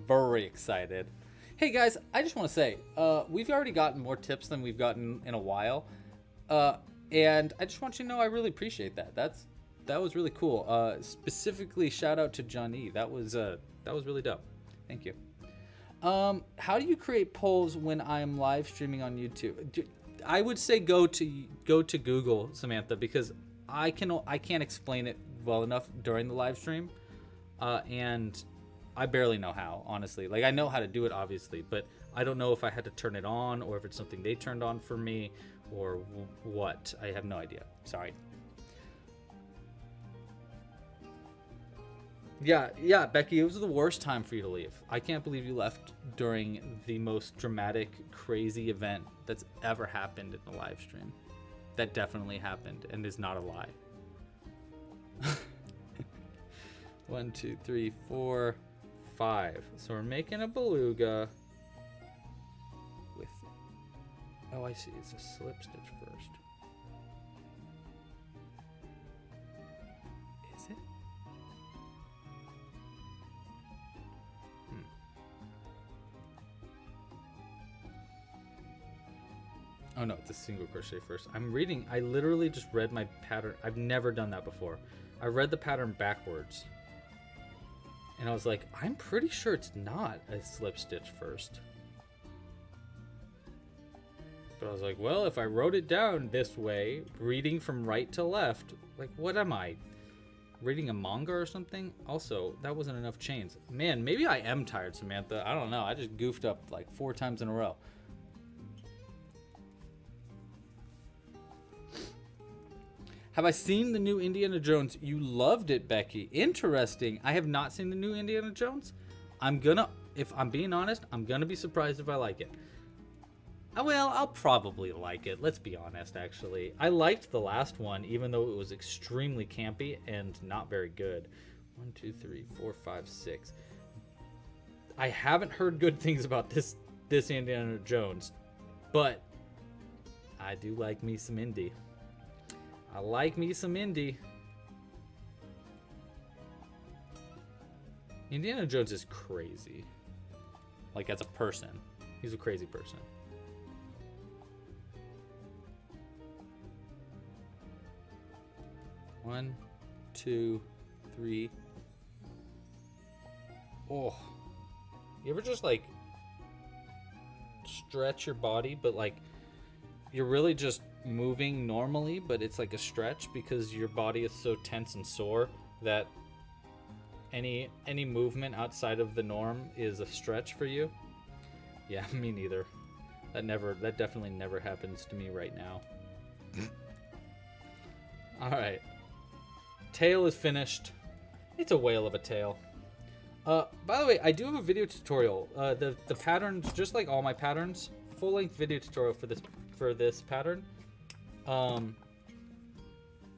Very excited. Hey guys, I just want to say, we've already gotten more tips than we've gotten in a while. And I just want you to know I really appreciate that. That was really cool. Specifically, shout out to Johnny. That was really dope. Thank you. How do you create polls when I'm live streaming on YouTube? I would say go to Google, Samantha, because I can't explain it well enough during the live stream, and I barely know how, honestly. Like, I know how to do it, obviously, but I don't know if I had to turn it on or if it's something they turned on for me or what. I have no idea. Sorry. Yeah, Becky, it was the worst time for you to leave. I can't believe you left during the most dramatic, crazy event that's ever happened in the live stream. That definitely happened and is not a lie. 1, 2, 3, 4, 5. So we're making a beluga with, oh, I see, it's a slip stitch first. Is it? Oh no, it's a single crochet first. I literally just read my pattern. I've never done that before. I read the pattern backwards. And I was like, I'm pretty sure it's not a slip stitch first. But I was like, well, if I wrote it down this way, reading from right to left, like, what am I? Reading a manga or something? Also, that wasn't enough chains. Man, maybe I am tired, Samantha. I don't know. I just goofed up like 4 times in a row. Have I seen the new Indiana Jones? You loved it, Becky. Interesting. I have not seen the new Indiana Jones. If I'm being honest, I'm gonna be surprised if I like it. Well, I'll probably like it. Let's be honest, actually. I liked the last one, even though it was extremely campy and not very good. 1, 2, 3, 4, 5, 6. I haven't heard good things about this Indiana Jones, but I do like me some indie. I like me some indie. Indiana Jones is crazy. Like, as a person. He's a crazy person. One, 2, 3. Oh. You ever just, like, stretch your body, but, like, you're really just moving normally, but it's like a stretch because your body is so tense and sore that any movement outside of the norm is a stretch for you. Yeah, me neither. That definitely never happens to me right now. All right. Tail is finished. It's a whale of a tail. By the way, I do have a video tutorial. The patterns, just like all my patterns, full-length video tutorial for this pattern.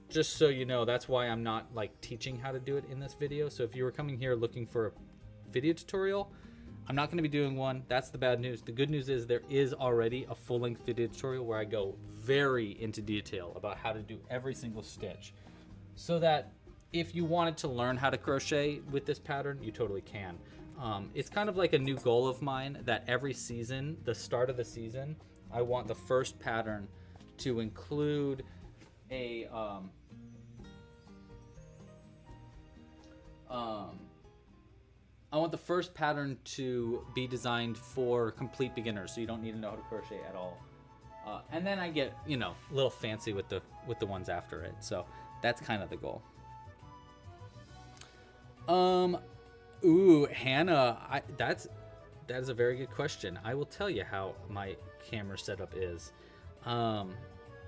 Just so you know, that's why I'm not like teaching how to do it in this video. So if you were coming here looking for a video tutorial, I'm not going to be doing one. That's the bad news. The good news is there is already a full-length video tutorial where I go very into detail about how to do every single stitch, so that if you wanted to learn how to crochet with this pattern, you totally can. It's kind of like a new goal of mine that every season, the start of the season, I want the first pattern to include a I want the first pattern to be designed for complete beginners, so you don't need to know how to crochet at all. And then I get, you know, a little fancy with the ones after it. So that's kind of the goal. Ooh, Hannah, that is a very good question. I will tell you how my camera setup is. I'm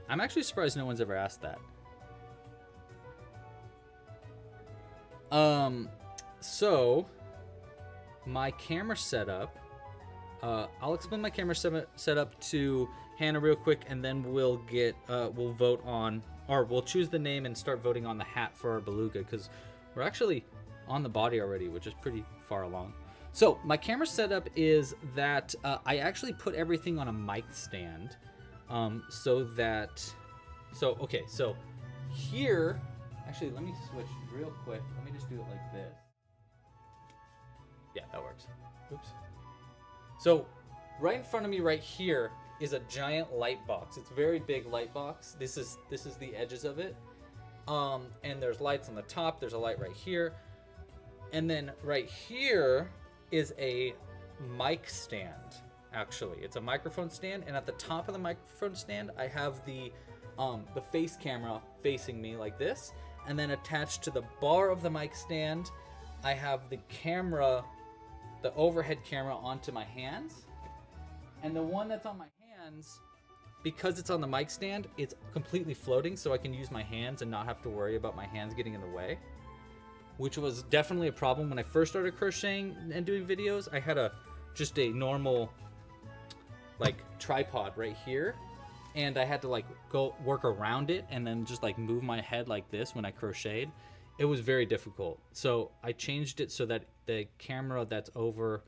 actually surprised no one's ever asked that. So my camera setup, I'll explain my camera setup to Hannah real quick, and then we'll vote on, or we'll choose the name and start voting on the hat for our beluga, because we're actually on the body already, which is pretty far along. So my camera setup is that I actually put everything on a mic stand, so here, actually, let me switch real quick. Let me just do it like this. Yeah, that works. Oops. So right in front of me right here is a giant light box. It's a very big light box. This is the edges of it. And there's lights on the top. There's a light right here. And then right here is a mic stand. Actually, it's a microphone stand, and at the top of the microphone stand, I have the face camera facing me like this, and then attached to the bar of the mic stand, I have the camera, the overhead camera onto my hands, and the one that's on my hands, because it's on the mic stand, it's completely floating, so I can use my hands and not have to worry about my hands getting in the way, which was definitely a problem when I first started crocheting and doing videos. I had just a normal like tripod right here, and I had to like go work around it and then just like move my head like this when I crocheted. It was very difficult. So I changed it so that the camera that's over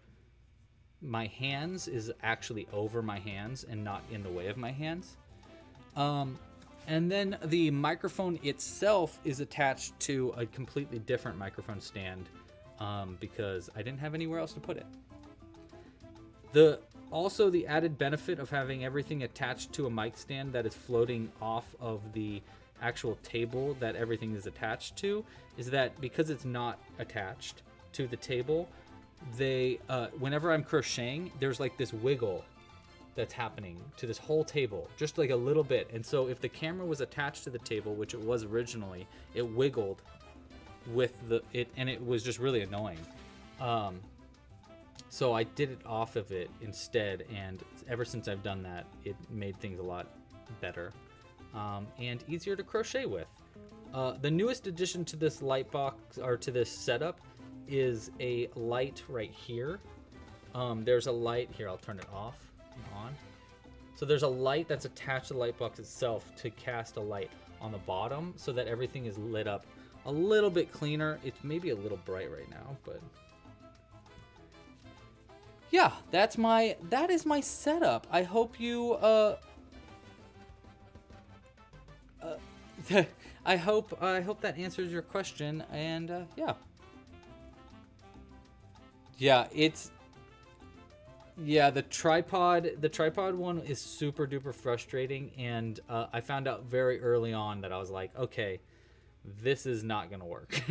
my hands is actually over my hands and not in the way of my hands. And then the microphone itself is attached to a completely different microphone stand, because I didn't have anywhere else to put it. Also, the added benefit of having everything attached to a mic stand that is floating off of the actual table that everything is attached to is that because it's not attached to the table, whenever I'm crocheting, there's like this wiggle that's happening to this whole table, just like a little bit. And so if the camera was attached to the table, which it was originally, it wiggled with and it was just really annoying. So I did it off of it instead, and ever since I've done that, it made things a lot better and easier to crochet with. The newest addition to this light box, or to this setup, is a light right here. There's a light here. I'll turn it off and on. So there's a light that's attached to the light box itself to cast a light on the bottom so that everything is lit up a little bit cleaner. It's maybe a little bright right now, but yeah, that is my setup. I hope you I hope that answers your question, and the tripod one is super duper frustrating, and I found out very early on that I was like, okay, this is not gonna work.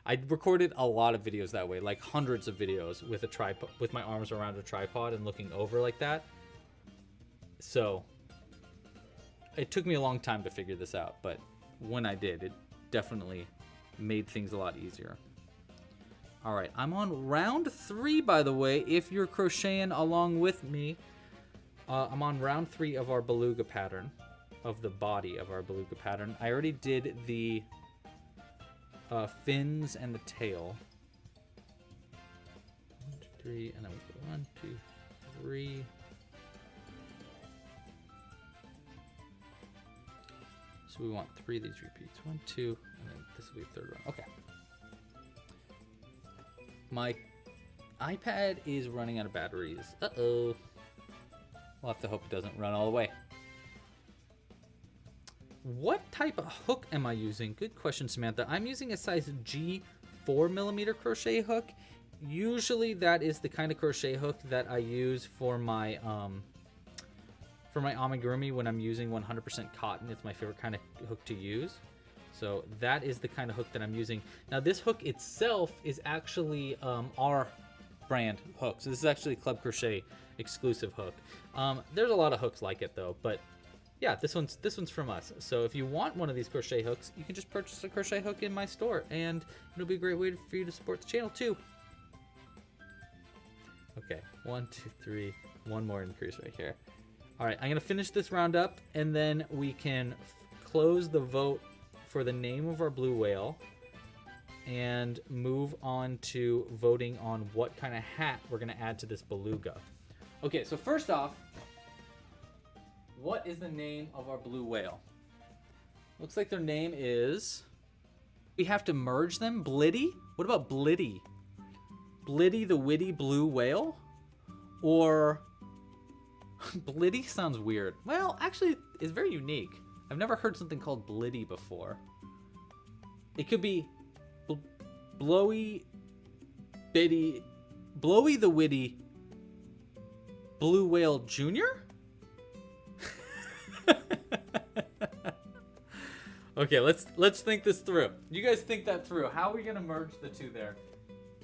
I recorded a lot of videos that way, like hundreds of videos with a tripod, with my arms around a tripod and looking over like that. So it took me a long time to figure this out, but when I did, it definitely made things a lot easier. All right, I'm on round 3, by the way, if you're crocheting along with me. I'm on round 3 of our beluga pattern, of the body of our beluga pattern. I already did the fins and the tail. 1, 2, 3, and then we go 1, 2, 3. So we want 3 of these repeats. 1, 2, and then this will be the 3rd round. Okay. My iPad is running out of batteries. Uh-oh. We'll have to hope it doesn't run all the way. What type of hook am I using? Good question, Samantha. I'm using a size G 4mm crochet hook. Usually that is the kind of crochet hook that I use for my amigurumi when I'm using 100% cotton. It's my favorite kind of hook to use. So that is the kind of hook that I'm using. Now this hook itself is actually our brand hook. So this is actually Club Crochet exclusive hook. There's a lot of hooks like it though, but yeah, this one's from us. So if you want one of these crochet hooks, you can just purchase a crochet hook in my store, and it'll be a great way for you to support the channel too. Okay, 1, 2, 3, one more increase right here. All right, I'm gonna finish this round up, and then we can close the vote for the name of our blue whale and move on to voting on what kind of hat we're gonna add to this beluga. Okay, so first off, what is the name of our blue whale? Looks like their name is... We have to merge them? Blitty? What about Blitty? Blitty the witty blue whale? Or... Blitty sounds weird. Well, actually, it's very unique. I've never heard something called Blitty before. It could be Blowy Bitty... Blowy the witty blue whale junior? Okay, let's think this through. You guys think that through. How are we gonna merge the two there?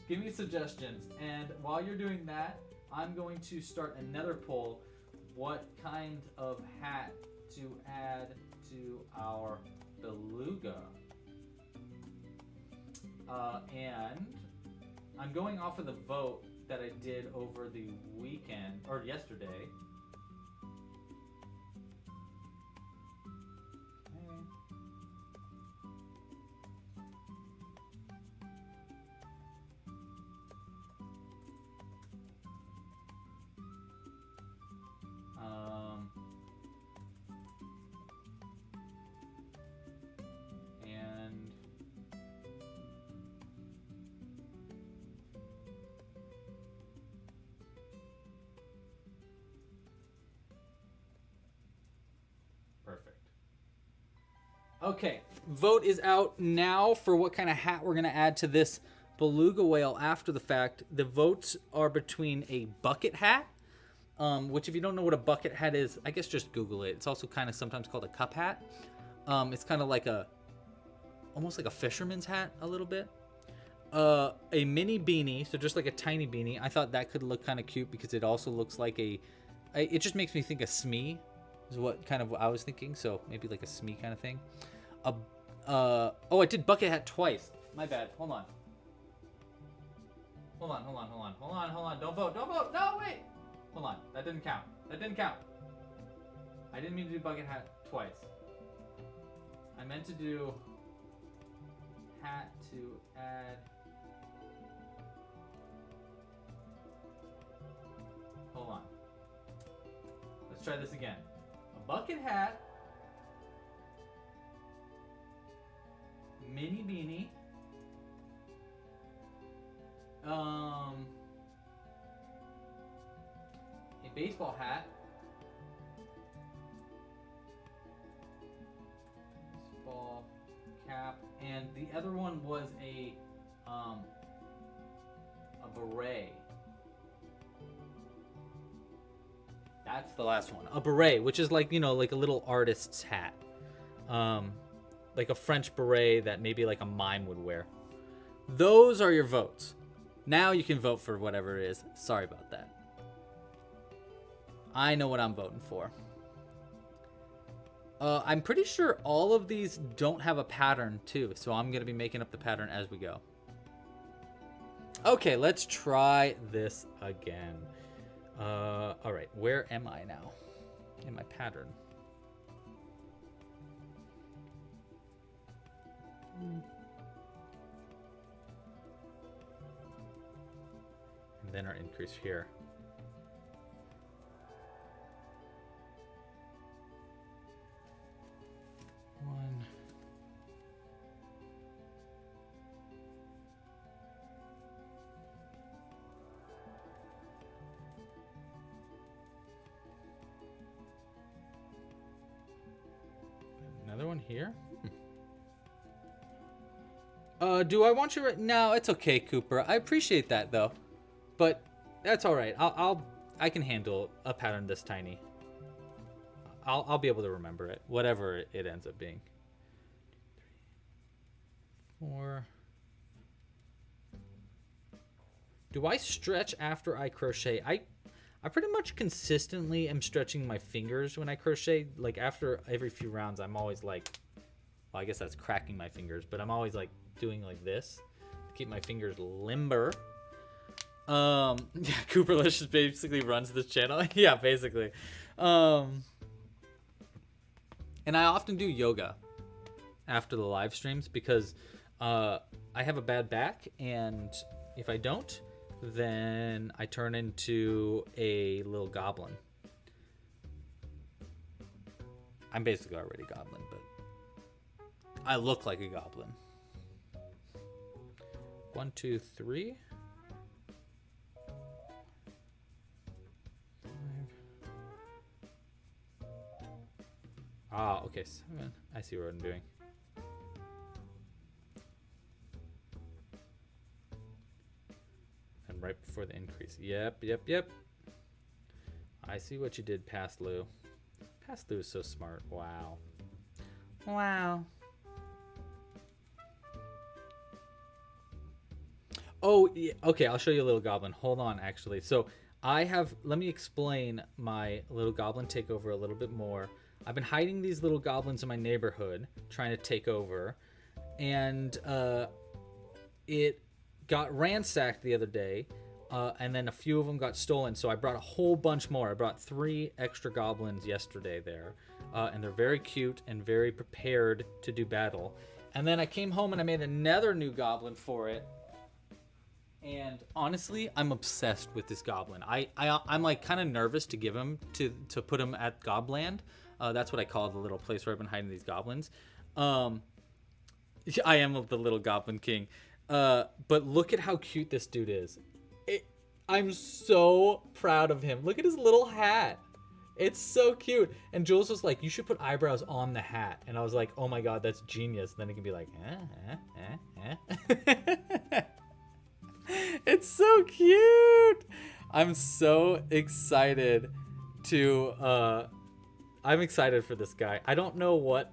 Give me suggestions. And while you're doing that, I'm going to start another poll. What kind of hat to add to our beluga? And I'm going off of the vote that I did over the weekend, or yesterday. Perfect. Okay, vote is out now for what kind of hat we're going to add to this beluga whale after the fact. The votes are between a bucket hat, which if you don't know what a bucket hat is, I guess just Google it. It's also kind of sometimes called a cup hat. It's kind of like almost like a fisherman's hat a little bit. A mini beanie, so just like a tiny beanie. I thought that could look kind of cute because it also looks like it just makes me think of Smee. Is what kind of I was thinking, so maybe like a Smee kind of thing. Oh, I did bucket hat twice. My bad. Hold on. Don't vote. No, wait. Hold on. That didn't count. I didn't mean to do bucket hat twice. I meant to do hat to add. Hold on. Let's try this again. Bucket hat, mini beanie, a baseball hat, baseball cap, and the other one was a beret. That's the last one. A beret, which is like, like a little artist's hat. Like a French beret that maybe like a mime would wear. Those are your votes. Now you can vote for whatever it is. Sorry about that. I know what I'm voting for. I'm pretty sure all of these don't have a pattern too, so I'm gonna be making up the pattern as we go. Okay, let's try this again. All right, where am I now in my pattern? And then our increase here. One. Another one here. Do I want you? No, it's okay, Cooper. I appreciate that though, but that's all right. I can handle a pattern this tiny. I'll be able to remember it, whatever it ends up being. 3, 4. Do I stretch after I crochet? I pretty much consistently am stretching my fingers when I crochet. Like after every few rounds, I'm always like, well, I guess that's cracking my fingers, but I'm always like doing like this to keep my fingers limber. Yeah, Cooperlicious basically runs this channel. Yeah, basically. And I often do yoga after the live streams because I have a bad back, and if I don't, then I turn into a little goblin. I'm basically already a goblin, but I look like a goblin. 1, 2, 3. 5. Ah, okay, 7. I see what I'm doing. And right before the increase. Yep. I see what you did, Past Lou. Past Lou is so smart. Wow. Oh, yeah, okay, I'll show you a little goblin. Hold on, actually. So let me explain my little goblin takeover a little bit more. I've been hiding these little goblins in my neighborhood, trying to take over. And it got ransacked the other day. And then a few of them got stolen. So I brought a whole bunch more. I brought 3 extra goblins yesterday there. And they're very cute and very prepared to do battle. And then I came home and I made another new goblin for it. And honestly, I'm obsessed with this goblin. I'm like kind of nervous to give him to put him at Gobland. That's what I call the little place where I've been hiding these goblins. I am the little goblin king. But look at how cute this dude is. I'm so proud of him. Look at his little hat. It's so cute. And Jules was like, you should put eyebrows on the hat. And I was like, oh my God, that's genius. And then it can be like, It's so cute. I'm so excited I'm excited for this guy. I don't know.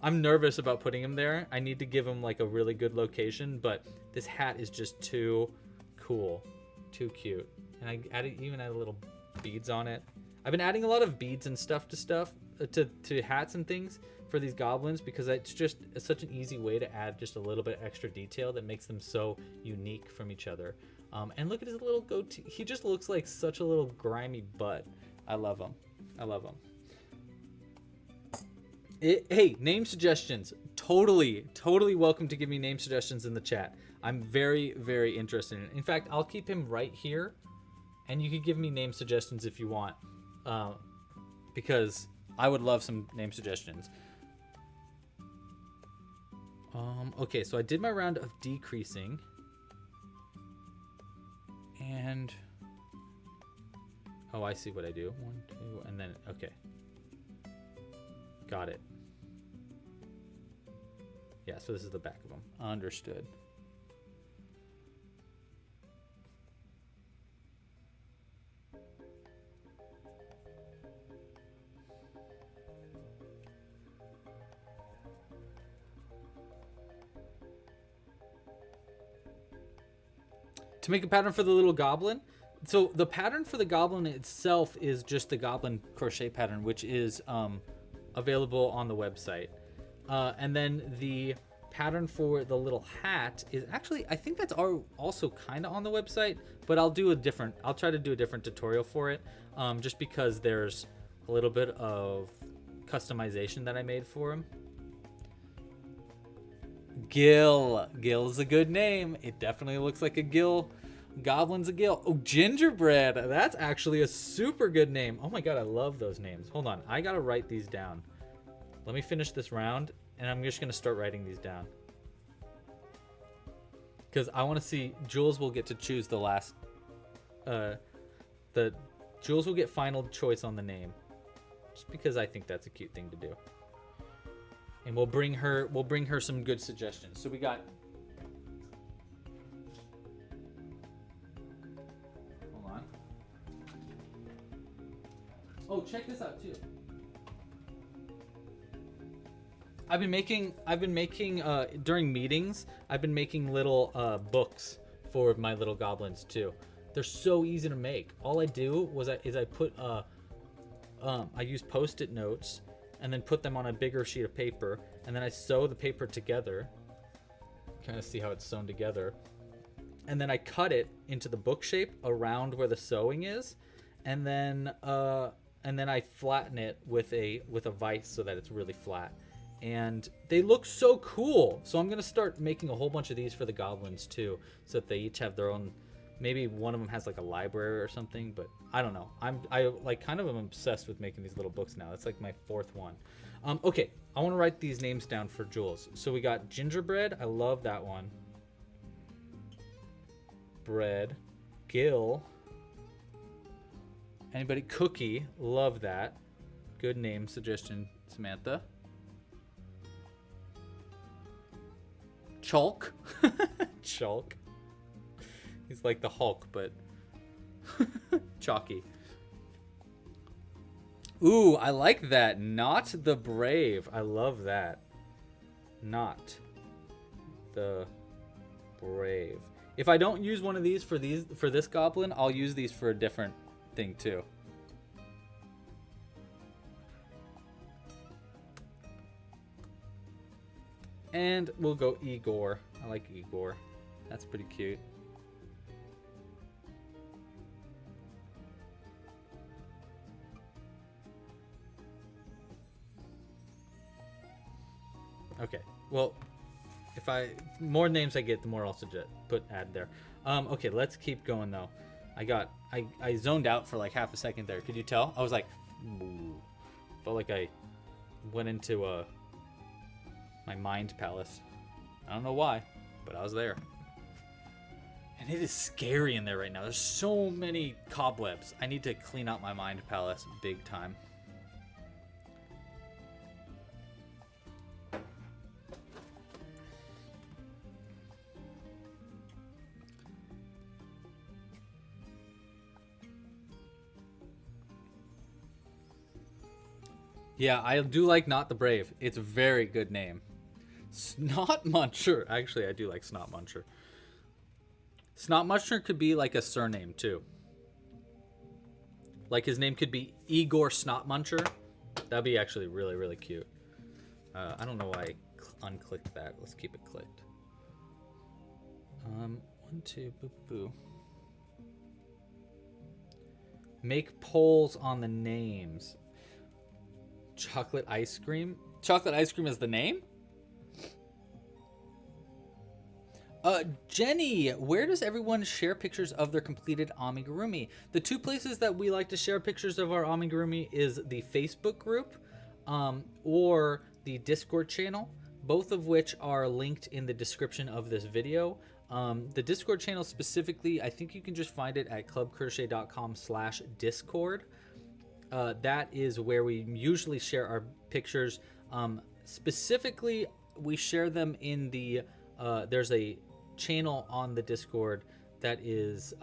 I'm nervous about putting him there. I need to give him like a really good location, but this hat is just too cool, too cute. And I even added little beads on it. I've been adding a lot of beads and stuff to hats and things for these goblins because it's such an easy way to add just a little bit extra detail that makes them so unique from each other. And look at his little goatee. He just looks like such a little grimy butt. I love him. Hey, name suggestions. Totally welcome to give me name suggestions in the chat. I'm very, very interested in it. In fact, I'll keep him right here, and you can give me name suggestions if you want, because I would love some name suggestions. Okay, so I did my round of decreasing, and oh, I see what I do. 1, 2, and then okay, got it. Yeah, so this is the back of them. Understood. To make a pattern for the little goblin, So the pattern for the goblin itself is just the goblin crochet pattern, which is available on the website. And then the pattern for the little hat is actually, I think that's also kind of on the website, but I'll try to do a different tutorial for it, just because there's a little bit of customization that I made for him. Gill's a good name. It definitely looks like a gill. Goblin's a gill. Oh, gingerbread. That's actually a super good name. Oh my god, I love those names. Hold on, I gotta write these down. Let me finish this round, and I'm just gonna start writing these down. Because I want to see, Jules will get to choose the last, Jules will get final choice on the name. Just because I think that's a cute thing to do. And we'll bring her some good suggestions. So we got, hold on. Oh, check this out too. I've been making during meetings, I've been making little books for my little goblins too. They're so easy to make. All I do is I put I use Post-it notes and then put them on a bigger sheet of paper, and then I sew the paper together. Kind of see how it's sewn together. And then I cut it into the book shape around where the sewing is, and then I flatten it with a vise so that it's really flat. And they look so cool. So I'm gonna start making a whole bunch of these for the goblins too, so that they each have their own. Maybe one of them has like a library or something, but I don't know. I like kind of am obsessed with making these little books now. That's like my fourth one. Okay, I want to write these names down for Jules. So we got gingerbread. I love that one. Bread. Gill. Anybody? Cookie. Love that. Good name suggestion, Samantha. Chalk. Chalk. He's like the Hulk, but chalky. Ooh, I like that. Not the Brave. I love that. Not the Brave. If I don't use one of these for this goblin, I'll use these for a different thing too. And we'll go Igor. I like Igor. That's pretty cute. Okay, well, more names I get, the more I'll add there. Okay, let's keep going though. I zoned out for like half a second there. Could you tell? I was like, ooh. Felt like I went into my mind palace. I don't know why, but I was there. And it is scary in there right now. There's so many cobwebs. I need to clean out my mind palace big time. Yeah, I do like Not the Brave. It's a very good name. Snot Muncher. Actually, I do like Snot Muncher. Snot Muncher could be like a surname too. Like his name could be Igor Snot Muncher. That'd be actually really, really cute. I don't know why I unclicked that. Let's keep it clicked. 1, 2, boo boo. Make polls on the names. Chocolate ice cream. Chocolate ice cream is the name? Jenny, where does everyone share pictures of their completed amigurumi? The two places that we like to share pictures of our amigurumi is the Facebook group, or the Discord channel, both of which are linked in the description of this video. The Discord channel specifically, I think you can just find it at clubcrochet.com/discord. That is where we usually share our pictures. Specifically, we share them in the, there's a channel on the Discord that is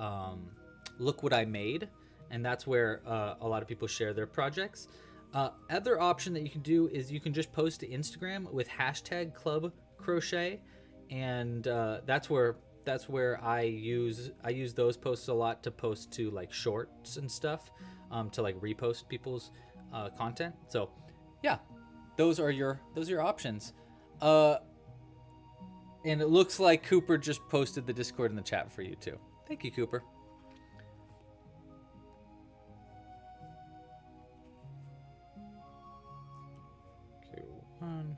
Look What I Made, and that's where a lot of people share their projects. Other option that you can do is you can just post to Instagram with hashtag clubcrochet, and that's where That's where I use those posts a lot to post to like shorts and stuff, to like repost people's content. So yeah, those are your options. And it looks like Cooper just posted the Discord in the chat for you too. Thank you, Cooper. Okay, one.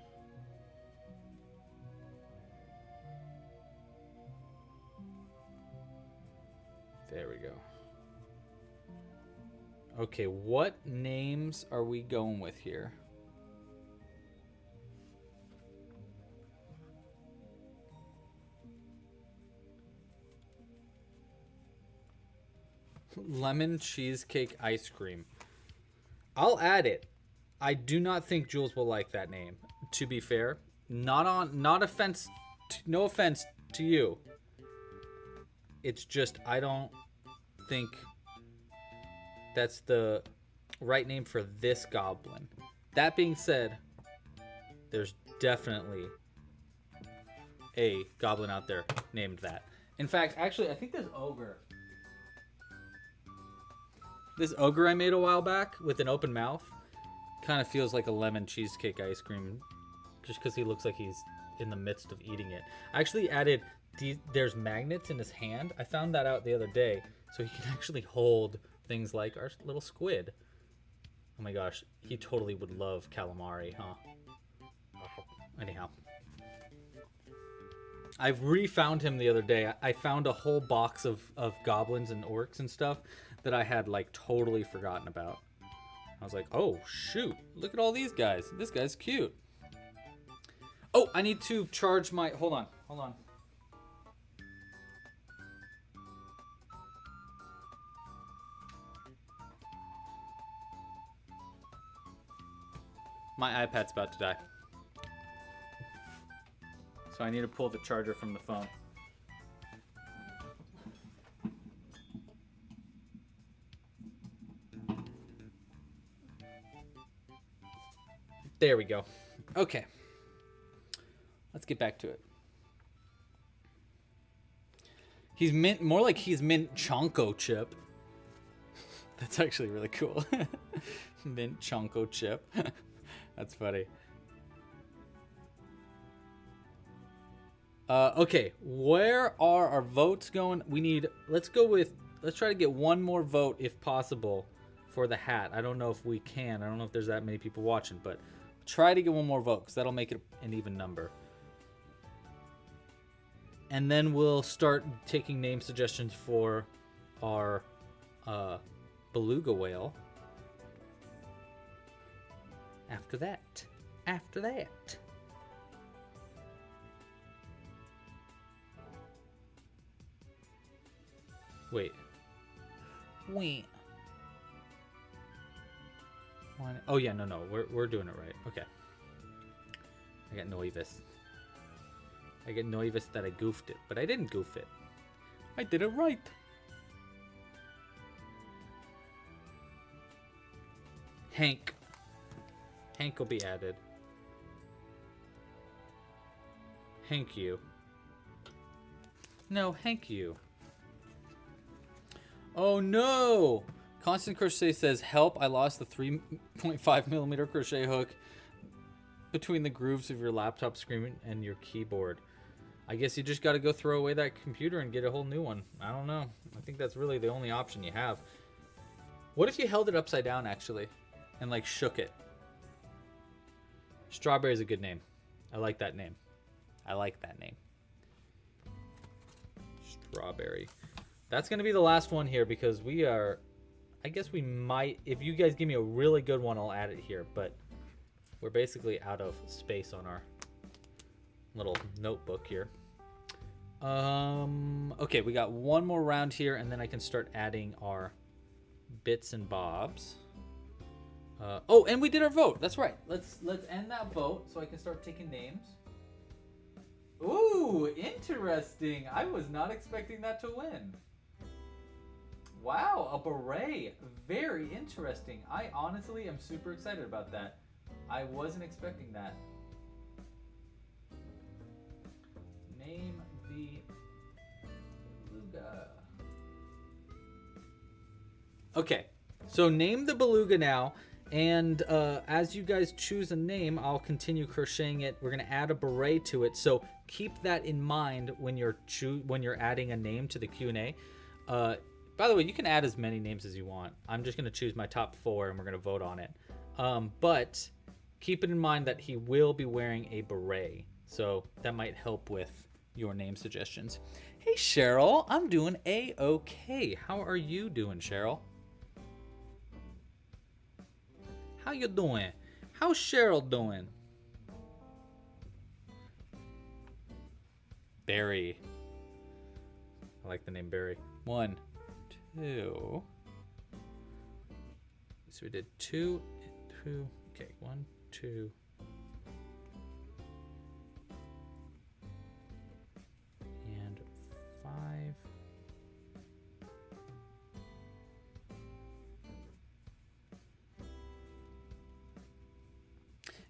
There we go. Okay, what names are we going with here? Lemon cheesecake ice cream. I'll add it. I do not think Jules will like that name. To be fair, no offense to you. It's just I don't think that's the right name for this goblin. That being said, there's definitely a goblin out there named that. In fact, actually, I think this ogre I made a while back with an open mouth kind of feels like a lemon cheesecake ice cream, just because he looks like he's in the midst of eating it. I actually added there's magnets in his hand. I found that out the other day, so he can actually hold things like our little squid. Oh my gosh, he totally would love calamari, huh? Anyhow, I've refound him the other day. I found a whole box of goblins and orcs and stuff that I had like totally forgotten about. I was like, oh shoot, look at all these guys. This guy's cute. Oh, I need to charge my, hold on. My iPad's about to die. So I need to pull the charger from the phone. There we go. Okay. Let's get back to it. He's mint, more like he's mint chonko chip. That's actually really cool. Mint chonko chip. That's funny. Okay, where are our votes going? Let's try to get one more vote if possible for the hat. I don't know if we can. I don't know if there's that many people watching, but try to get one more vote because that'll make it an even number. And then we'll start taking name suggestions for our beluga whale. After that. Wait. Oh yeah, no, we're doing it right. Okay. I got nervous that I goofed it, but I didn't goof it. I did it right. Hank will be added. Hank you. No, Hank you. Oh no! Constant Crochet says, help, I lost the 3.5mm crochet hook between the grooves of your laptop screen and your keyboard. I guess you just got to go throw away that computer and get a whole new one. I don't know. I think that's really the only option you have. What if you held it upside down, actually, and, like, shook it? Strawberry is a good name. I like that name. Strawberry. That's going to be the last one here because we are... I guess we might... If you guys give me a really good one, I'll add it here. But we're basically out of space on our little notebook here. Okay, we got one more round here, and then I can start adding our bits and bobs. Oh, and we did our vote. That's right. Let's end that vote so I can start taking names. Ooh, interesting. I was not expecting that to win. Wow, a beret. Very interesting. I honestly am super excited about that. I wasn't expecting that. Name the Okay, so name the beluga now, and as you guys choose a name, I'll continue crocheting it. We're gonna add a beret to it, so keep that in mind when you're adding a name to the Q&A. By the way, you can add as many names as you want. I'm just gonna choose my top 4, and we're gonna vote on it. But keep it in mind that he will be wearing a beret, so that might help with your name suggestions. Hey Cheryl, I'm doing A-okay. How are you doing, Cheryl? How you doing? How's Cheryl doing? Barry. I like the name Barry. 1, 2. So we did 2, 2. Okay, 1, 2. And 5.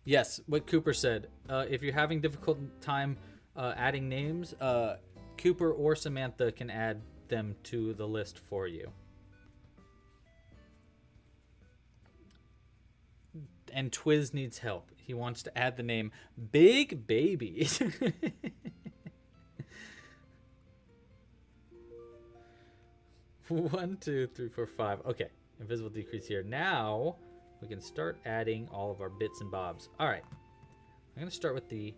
Yes, what Cooper said. If you're having difficult time adding names, Cooper or Samantha can add them to the list for you. And Twiz needs help. He wants to add the name Big Baby. 1, 2, 3, 4, 5. Okay, invisible decrease here. Now we can start adding all of our bits and bobs. All right, I'm gonna start with the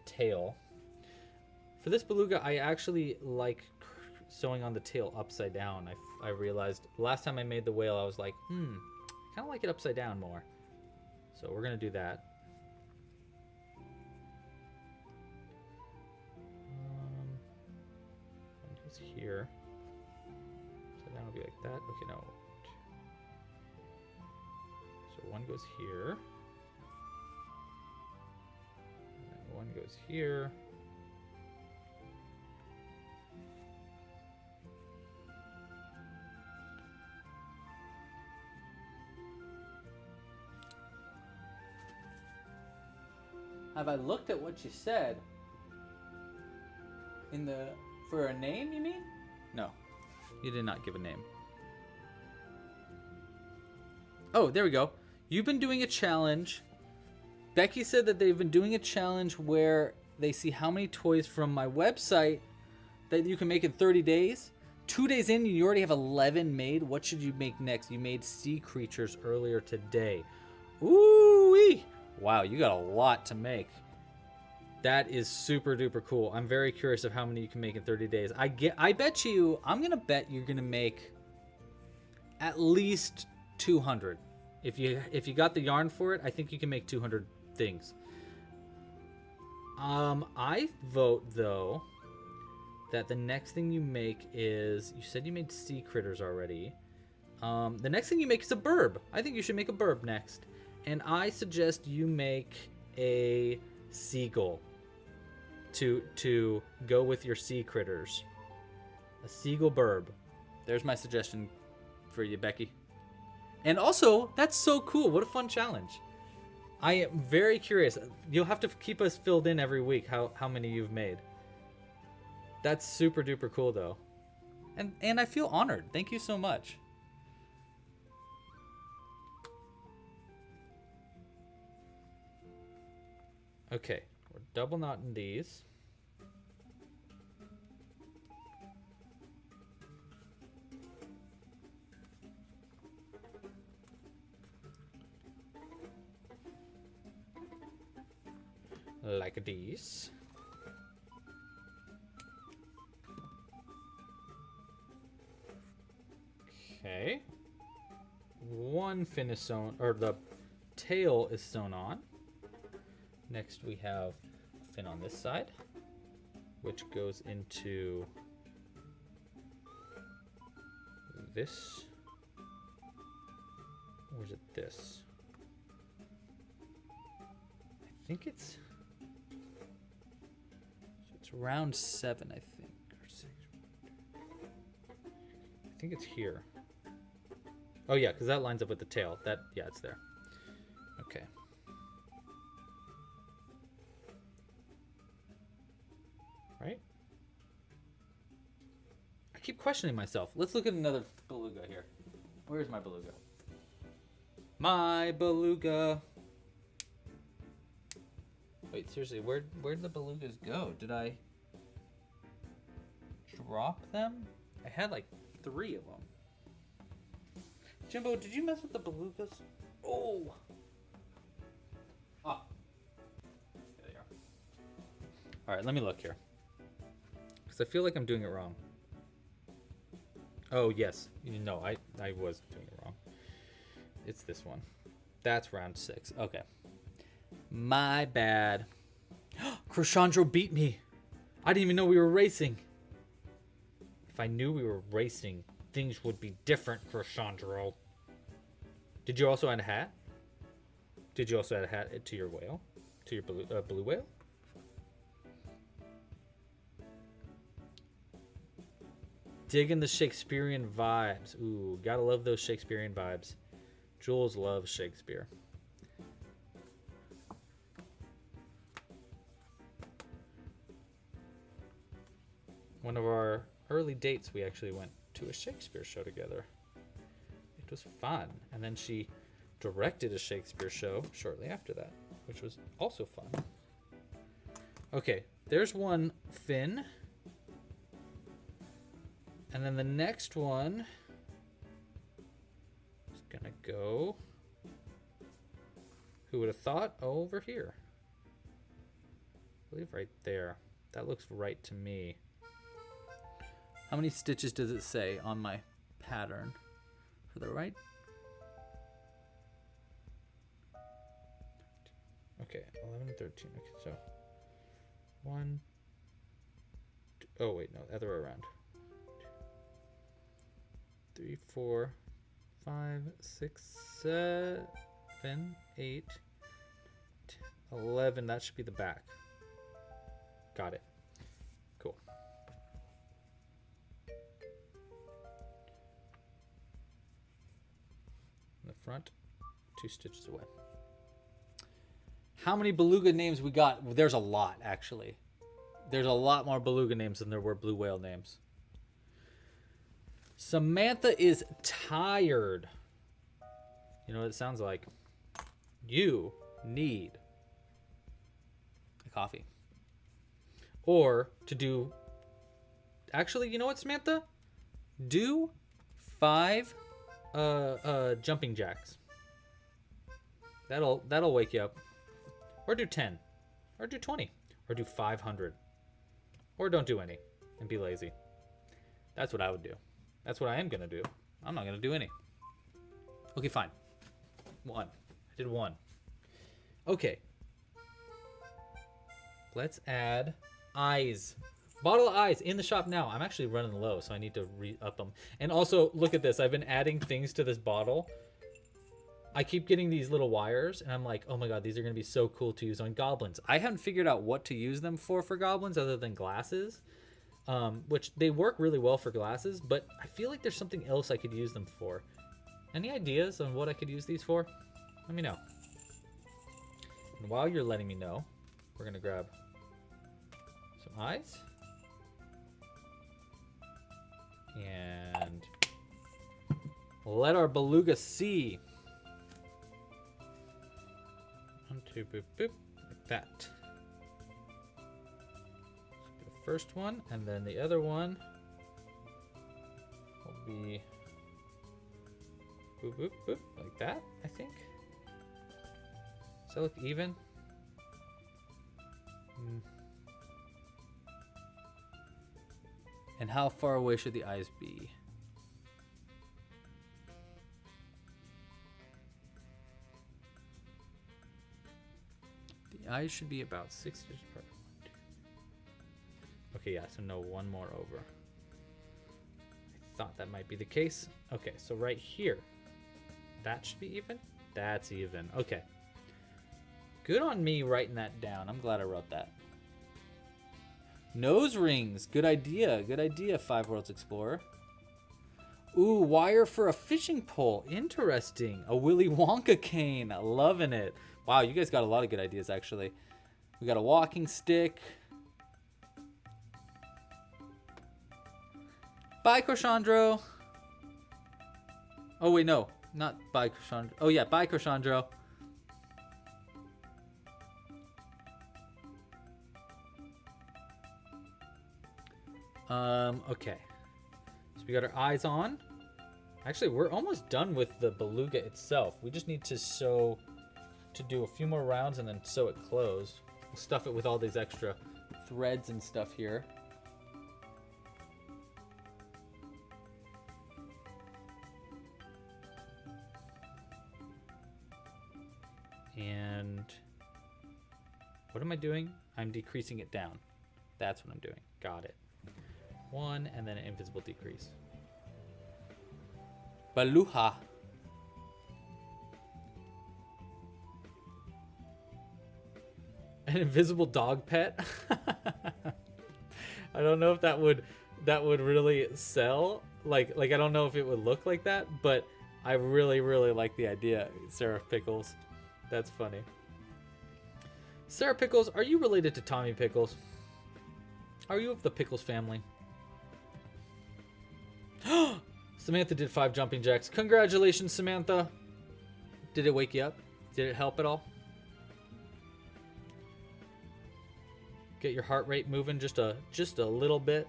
tail. For this beluga, I actually like sewing on the tail upside down. I realized last time I made the whale, I was like, I kind of like it upside down more. So we're gonna do that. One goes here. So that will be like that. Okay, no. So one goes here. And one goes here. Have I looked at what you said? For a name, you mean? No, you did not give a name. Oh, there we go. You've been doing a challenge. Becky said that they've been doing a challenge where they see how many toys from my website that you can make in 30 days. 2 days in, you already have 11 made. What should you make next? You made sea creatures earlier today. Ooh-wee! Wow, you got a lot to make. That is super duper cool. I'm very curious of how many you can make in 30 days. I bet you, I'm gonna bet you're gonna make at least 200. If you got the yarn for it, I think you can make 200 things. I vote though that the next thing you make is, you said you made sea critters already. The next thing you make is a burb. I think you should make a burb next. And I suggest you make a seagull to go with your sea critters. A seagull burb. There's my suggestion for you, Becky. And also, that's so cool. What a fun challenge. I am very curious. You'll have to keep us filled in every week how many you've made. That's super duper cool though. And I feel honored. Thank you so much. Okay, we're double knotting these. Like these. Okay. One fin is sewn, or the tail is sewn on. Next we have a fin on this side, which goes into this. Or is it this? I think it's round 7, I think, or 6. I think it's here. Oh yeah, because that lines up with the tail. Yeah, it's there. Okay. Right? I keep questioning myself. Let's look at another beluga here. Where's my beluga? My beluga. Wait, seriously, where'd the belugas go? Did I drop them? I had like 3 of them. Jimbo, did you mess with the belugas? Oh! Ah. There they are. Alright, let me look here. Because I feel like I'm doing it wrong. Oh, yes. No, I was doing it wrong. It's this one. That's round 6. Okay. My bad. Crochandro beat me. I didn't even know we were racing. If I knew we were racing, things would be different, Crochandro. Did you also add a hat? Did you also add a hat to your whale? To your blue whale? Digging the Shakespearean vibes. Ooh, gotta love those Shakespearean vibes. Jules loves Shakespeare. One of our early dates, we actually went to a Shakespeare show together. It was fun. And then she directed a Shakespeare show shortly after that, which was also fun. Okay, there's one fin. And then the next one is gonna go, who would have thought? Oh, over here. I believe right there. That looks right to me. How many stitches does it say on my pattern? For the right? Okay, 11 and 13. Okay, so 1, 2, oh wait, no, the other way around. 3, 4, 5, 6, 7, 8, 10, 11. That should be the back. Got it. Cool. In the front, 2 stitches away. How many beluga names we got? There's a lot, actually. There's a lot more beluga names than there were blue whale names. Samantha is tired. You know what it sounds like? You need a coffee. Or to do... Actually, you know what, Samantha? Do 5 jumping jacks. That'll wake you up. Or do 10. Or do 20. Or do 500. Or don't do any and be lazy. That's what I would do. That's what I am going to do. I'm not going to do any. Okay, fine. 1. I did 1. Okay. Let's add eyes. Bottle of eyes in the shop now. I'm actually running low, so I need to re-up them. And also, look at this. I've been adding things to this bottle. I keep getting these little wires, and I'm like, oh my god, these are going to be so cool to use on goblins. I haven't figured out what to use them for goblins other than glasses. Which they work really well for glasses, but I feel like there's something else I could use them for. Any ideas on what I could use these for? Let me know. And while you're letting me know, we're going to grab some eyes. And let our beluga see. 1, 2, boop, boop, like that. First one, and then the other one will be boop, boop, boop, like that, I think. Does that look even? And how far away should the eyes be? The eyes should be about 6 inches apart. Okay, yeah, so no, 1 more over. I thought that might be the case. Okay, so right here. That should be even? That's even. Okay. Good on me writing that down. I'm glad I wrote that. Nose rings. Good idea. Good idea, 5 Worlds Explorer. Ooh, wire for a fishing pole. Interesting. A Willy Wonka cane. Loving it. Wow, you guys got a lot of good ideas, actually. We got a walking stick. Bye, Crochandro. Oh, wait, no. Not bye, Crochandro. Oh, yeah, bye, Crochandro. Okay. So we got our eyes on. Actually, we're almost done with the beluga itself. We just need to do a few more rounds and then sew it closed. We'll stuff it with all these extra threads and stuff here. And what am I doing? I'm decreasing it down. That's what I'm doing. Got it. One, and then an invisible decrease. Beluga. An invisible dog pet? I don't know if that would really sell. Like I don't know if it would look like that, but I really like the idea. Sarah Pickles. That's funny. Sarah Pickles, are you related to Tommy Pickles? Are you of the Pickles family? Samantha did 5 jumping jacks. Congratulations, Samantha. Did it wake you up? Did it help at all? Get your heart rate moving just a little bit.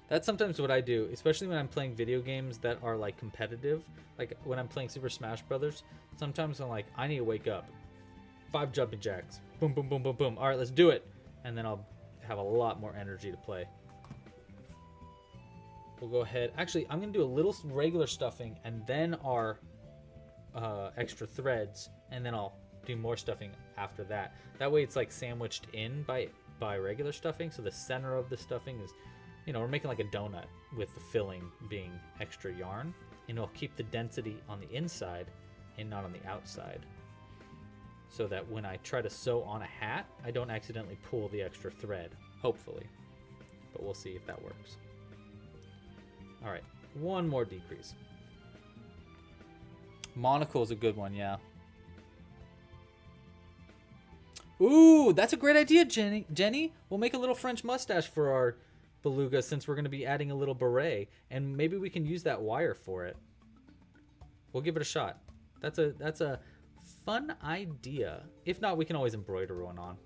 That's sometimes what I do, especially when I'm playing video games that are like competitive. Like when I'm playing Super Smash Brothers, sometimes I'm like, I need to wake up. 5 jumping jacks. Boom, boom, boom, boom, boom. All right, let's do it. And then I'll have a lot more energy to play. We'll go ahead. Actually, I'm going to do a little regular stuffing and then our extra threads. And then I'll do more stuffing after that. That way it's like sandwiched in by regular stuffing. So the center of the stuffing is, you know, we're making like a donut with the filling being extra yarn. And it'll keep the density on the inside and not on the outside. So that when I try to sew on a hat, I don't accidentally pull the extra thread. Hopefully. But we'll see if that works. All right, one more decrease. Monocle is a good one, yeah. Ooh, that's a great idea, Jenny. We'll make a little French mustache for our beluga since we're going to be adding a little beret, and maybe we can use that wire for it. We'll give it a shot. That's a fun idea. If not, we can always embroider one on.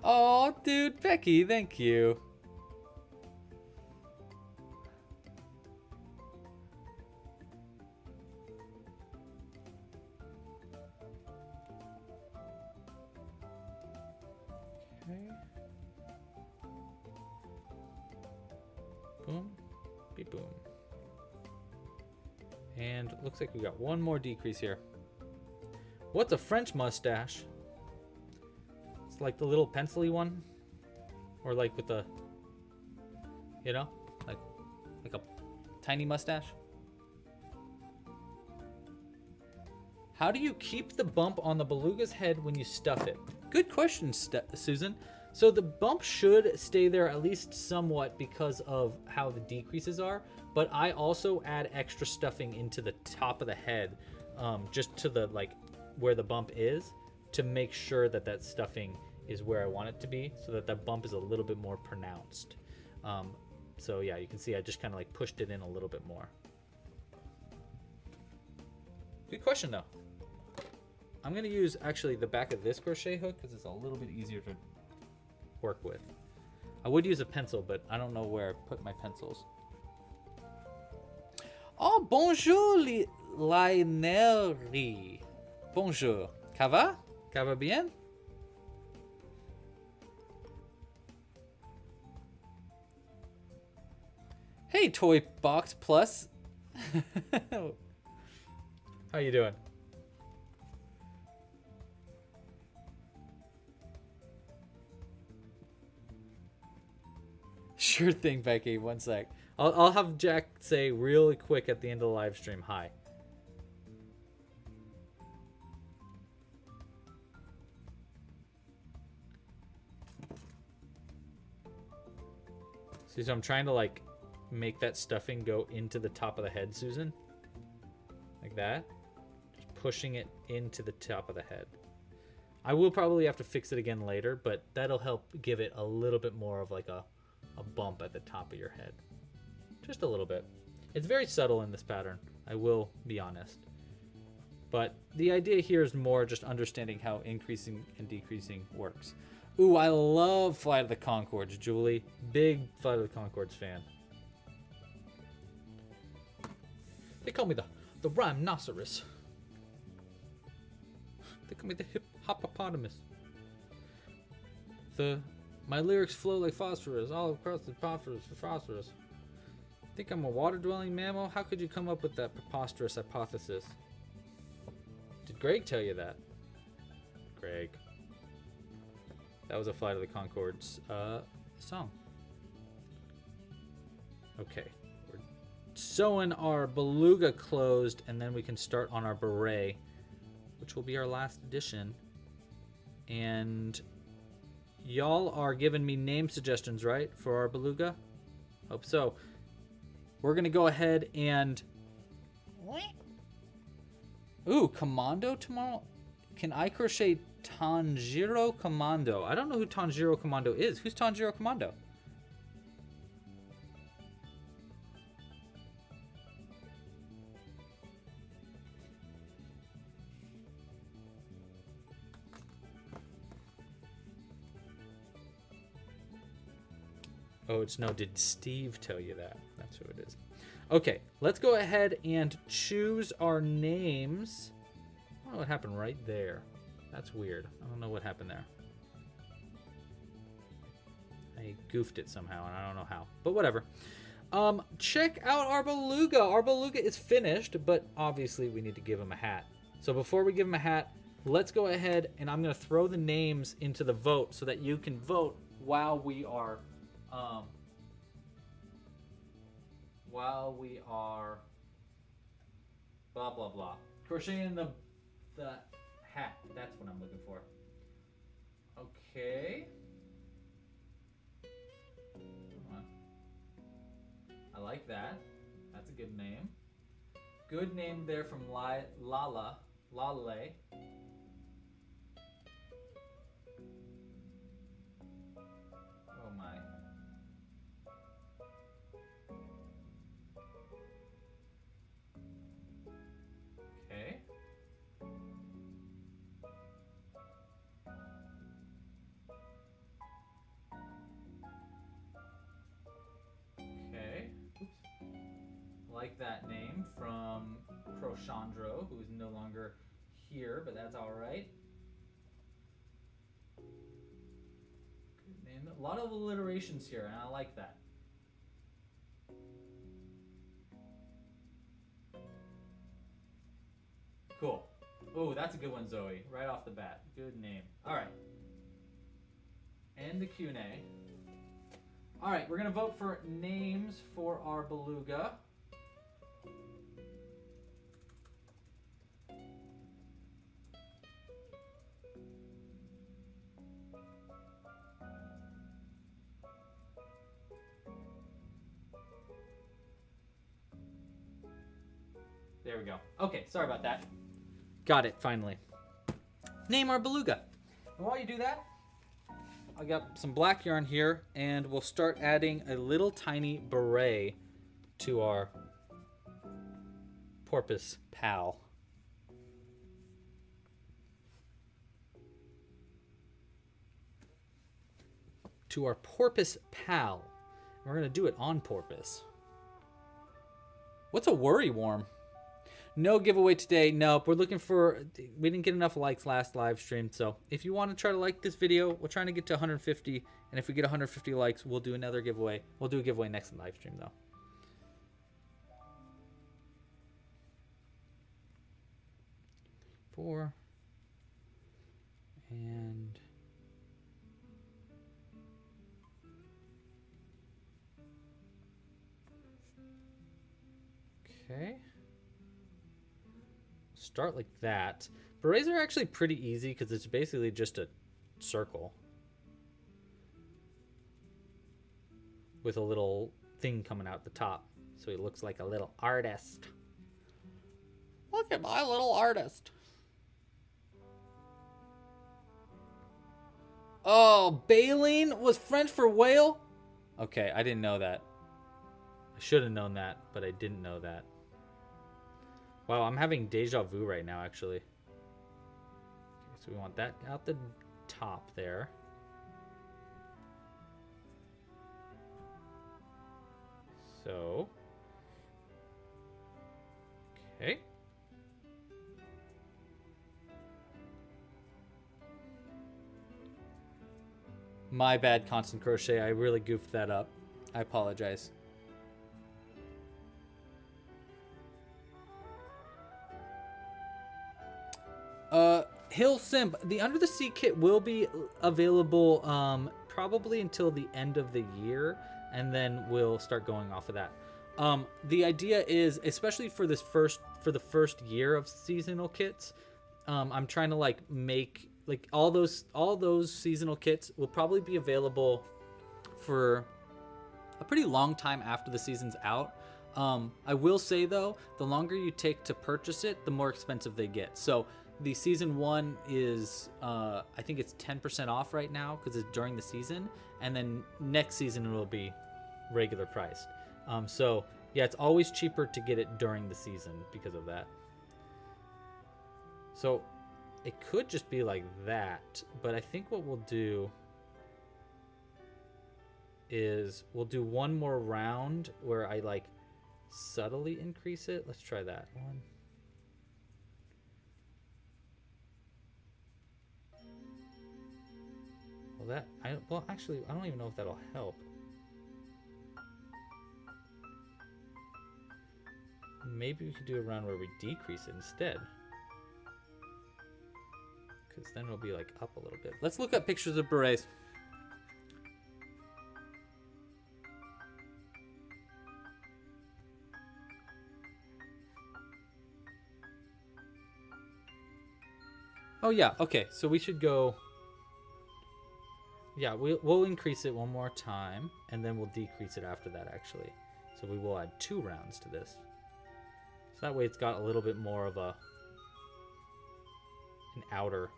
Oh, dude, Becky, thank you. Okay. Boom, beep, boom. And looks like we got one more decrease here. What's a French mustache? Like the little pencil-y one, or like with the, you know, like a tiny mustache. How do you keep the bump on the beluga's head when you stuff it? Good question, Susan. So the bump should stay there at least somewhat because of how the decreases are, but I also add extra stuffing into the top of the head, just to the like where the bump is, to make sure that that stuffing is where I want it to be, so that that bump is a little bit more pronounced. So yeah, you can see I just kind of like pushed it in a little bit more. Good question though. I'm gonna use actually the back of this crochet hook because it's a little bit easier to work with. I would use a pencil, but I don't know where I put my pencils. Oh, bonjour, Lainerie. Bonjour. Ça va? Ça va bien? Hey, Toy Box Plus. How you doing? Sure thing, Becky. One sec. I'll have Jack say really quick at the end of the live stream, hi. See, so I'm trying to like make that stuffing go into the top of the head, Susan. Like that. Just pushing it into the top of the head. I will probably have to fix it again later, but that'll help give it a little bit more of like a bump at the top of your head. Just a little bit. It's very subtle in this pattern, I will be honest. But the idea here is more just understanding how increasing and decreasing works. Ooh, I love Flight of the Conchords, Julie. Big Flight of the Conchords fan. They call me the rhinoceros. They call me the hippopotamus. My lyrics flow like phosphorus all across the phosphorus. Think I'm a water-dwelling mammal? How could you come up with that preposterous hypothesis? Did Greg tell you that? Greg. That was a Flight of the Conchords song. Okay. We're sewing our beluga closed, and then we can start on our beret, which will be our last edition. And y'all are giving me name suggestions, right, for our beluga? Hope so. We're going to go ahead and... Ooh, Commando tomorrow? Can I crochet Tanjiro Commando? I don't know who Tanjiro Commando is. Who's Tanjiro Commando? Oh, it's no, did Steve tell you that? That's who it is. Okay, let's go ahead and choose our names. I don't know what happened right there. That's weird. I don't know what happened there. I goofed it somehow, and I don't know how. But whatever. Check out our beluga. Our beluga is finished, but obviously we need to give him a hat. So before we give him a hat, let's go ahead and I'm going to throw the names into the vote so that you can vote while we are blah blah blah crocheting the hat. That's what I'm looking for. Okay, come on. I like that. That's a good name. Good name there from Lale. Oh my. Okay. Okay. Oops. Like that name from Crochandro, who is no longer here, but that's all right. Good name. A lot of alliterations here, and I like that. Cool. Oh, that's a good one, Zoe. Right off the bat. Good name. All right. And the Q&A. All right, we're going to vote for names for our beluga. There we go. Okay, sorry about that. Got it, finally. Name our beluga. And while you do that, I got some black yarn here, and we'll start adding a little tiny beret to our porpoise pal. We're going to do it on porpoise. What's a worry worm? No giveaway today. Nope. We didn't get enough likes last live stream. So if you want to try to like this video, we're trying to get to 150. And if we get 150 likes, we'll do another giveaway. We'll do a giveaway next live stream though. Four. And okay. Start like that. Berets are actually pretty easy because it's basically just a circle with a little thing coming out the top, so he looks like a little artist. Look at my little artist. Oh, baleen was French for whale? Okay, I didn't know that. I should have known that, but I didn't know that. Wow, I'm having deja vu right now, actually. Okay, so we want that out the top there. So. Okay. My bad, Constant Crochet. I really goofed that up. I apologize. Hill Simp, the Under the Sea kit will be available probably until the end of the year, and then we'll start going off of that. The idea is, especially for the first year of seasonal kits, I'm trying to like make like all those seasonal kits will probably be available for a pretty long time after the season's out. I will say though, the longer you take to purchase it, the more expensive they get. So the season 1 is I think it's 10% off right now because it's during the season, and then next season it will be regular priced. So yeah, it's always cheaper to get it during the season because of that. So it could just be like that, but I think what we'll do is we'll do one more round where I like subtly increase it. Let's try that one. Well, actually, I don't even know if that'll help. Maybe we could do a round where we decrease it instead. Because then it'll be like up a little bit. Let's look up pictures of berets. Oh yeah, okay, so we should go... Yeah, we'll increase it one more time, and then we'll decrease it after that, actually. So we will add 2 rounds to this. So that way it's got a little bit more of an outer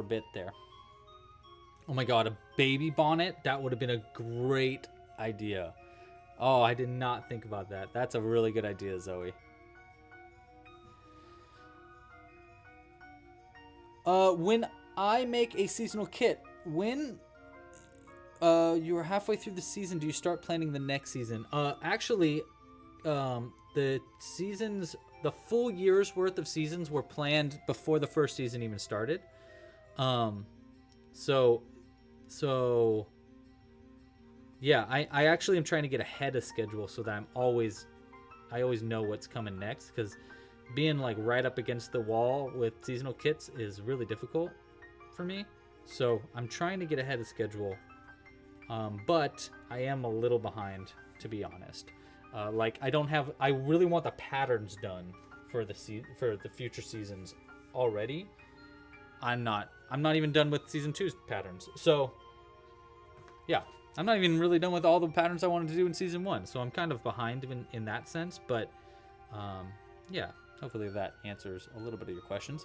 bit there. Oh my god, a baby bonnet? That would have been a great idea. Oh, I did not think about that. That's a really good idea, Zoe. When I make a seasonal kit, when you are halfway through the season, do you start planning the next season? Actually, the full year's worth of seasons were planned before the first season even started. So yeah, I actually am trying to get ahead of schedule so that I always know what's coming next, because being like right up against the wall with seasonal kits is really difficult for me. So I'm trying to get ahead of schedule, but I am a little behind, to be honest. Like I really want the patterns done for the future seasons already. I'm not even done with season 2's patterns. So yeah, I'm not even really done with all the patterns I wanted to do in season 1. So I'm kind of behind even in that sense, but yeah, hopefully that answers a little bit of your questions.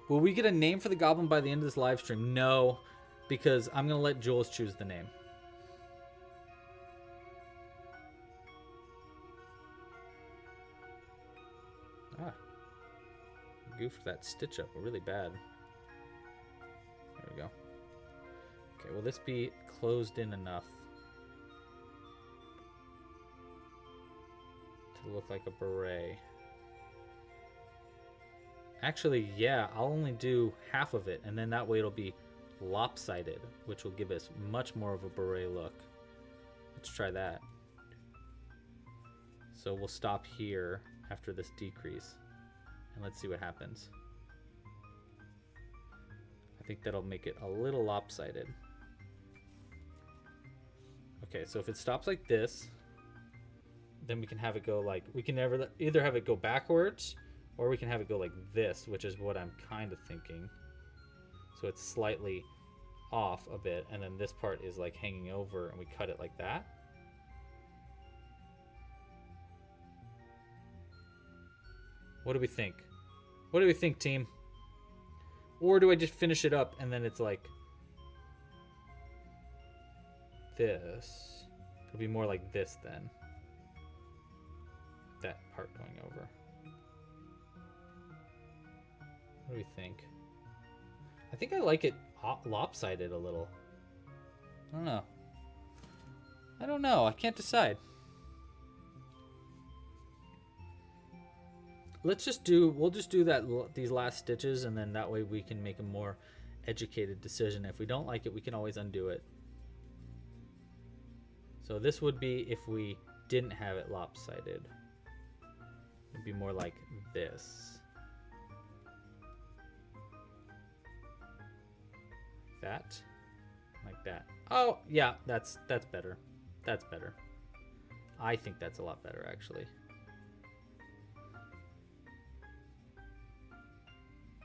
Will we get a name for the goblin by the end of this live stream? No, because I'm going to let Jules choose the name. Goofed that stitch up really bad. There we go. Okay, will this be closed in enough to look like a beret? Actually, yeah, I'll only do half of it, and then that way it'll be lopsided, which will give us much more of a beret look. Let's try that. So we'll stop here after this decrease, and let's see what happens. I think that'll make it a little lopsided. Okay, so if it stops like this, then we can have it go like, we can either have it go backwards, or we can have it go like this, which is what I'm kind of thinking. So it's slightly off a bit, and then this part is like hanging over, and we cut it like that. What do we think? What do we think, team? Or do I just finish it up and then it's like this? It'll be more like this then. That part going over. What do we think? I think I like it lopsided a little. I don't know. I don't know. I can't decide. We'll just do these last stitches, and then that way we can make a more educated decision. If we don't like it, we can always undo it. So this would be if we didn't have it lopsided. It'd be more like this. That. Like that. Oh, yeah, that's better. That's better. I think that's a lot better, actually.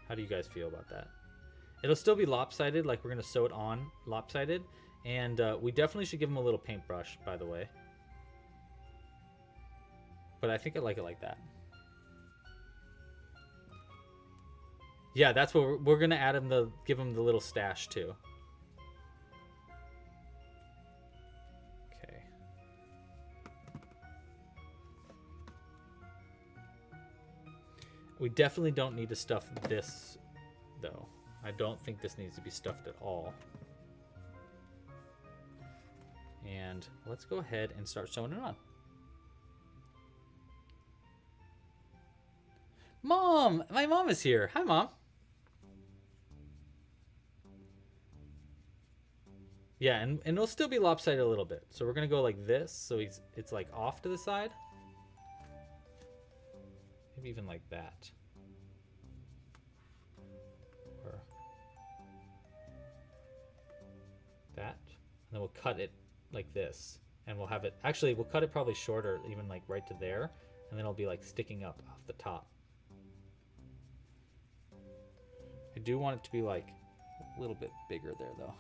How do you guys feel about that? It'll still be lopsided, like we're going to sew it on lopsided. And we definitely should give them a little paintbrush, by the way. But I think I like it like that. Yeah, that's what we're going to add them, give them the little stash too. Okay. We definitely don't need to stuff this, though. I don't think this needs to be stuffed at all. And let's go ahead and start sewing it on. Mom! My mom is here. Hi, Mom. Yeah, and it'll still be lopsided a little bit. So we're going to go like this, so it's like off to the side. Maybe even like that. Or that. And then we'll cut it like this. And we'll have it, actually we'll cut it probably shorter, even like right to there. And then it'll be like sticking up off the top. I do want it to be like a little bit bigger there though.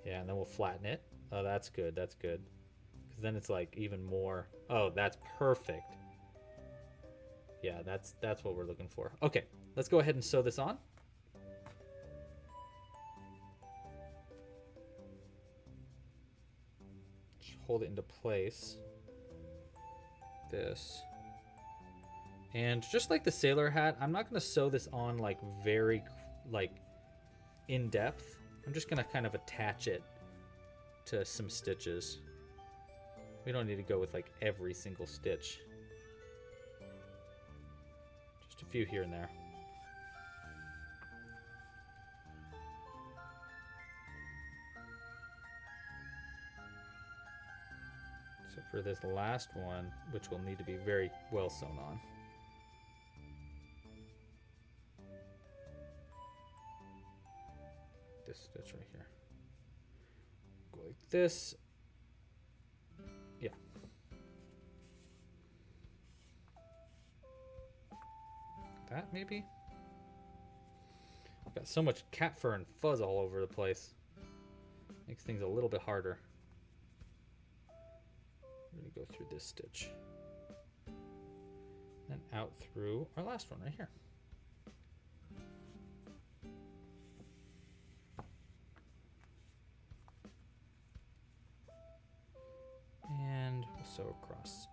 Yeah, and then we'll flatten it. Oh, that's good. That's good. Because then it's like even more. Oh, that's perfect. Yeah, that's what we're looking for. Okay, let's go ahead and sew this on. Just hold it into place. This. And just like the sailor hat, I'm not going to sew this on like very like in depth. I'm just going to kind of attach it to some stitches. We don't need to go with like every single stitch. Just a few here and there. So for this last one, which will need to be very well sewn on. This stitch right here. Go like this. Yeah. That maybe? Got so much cat fur and fuzz all over the place. Makes things a little bit harder. We're gonna go through this stitch. Then out through our last one right here. And we'll sew across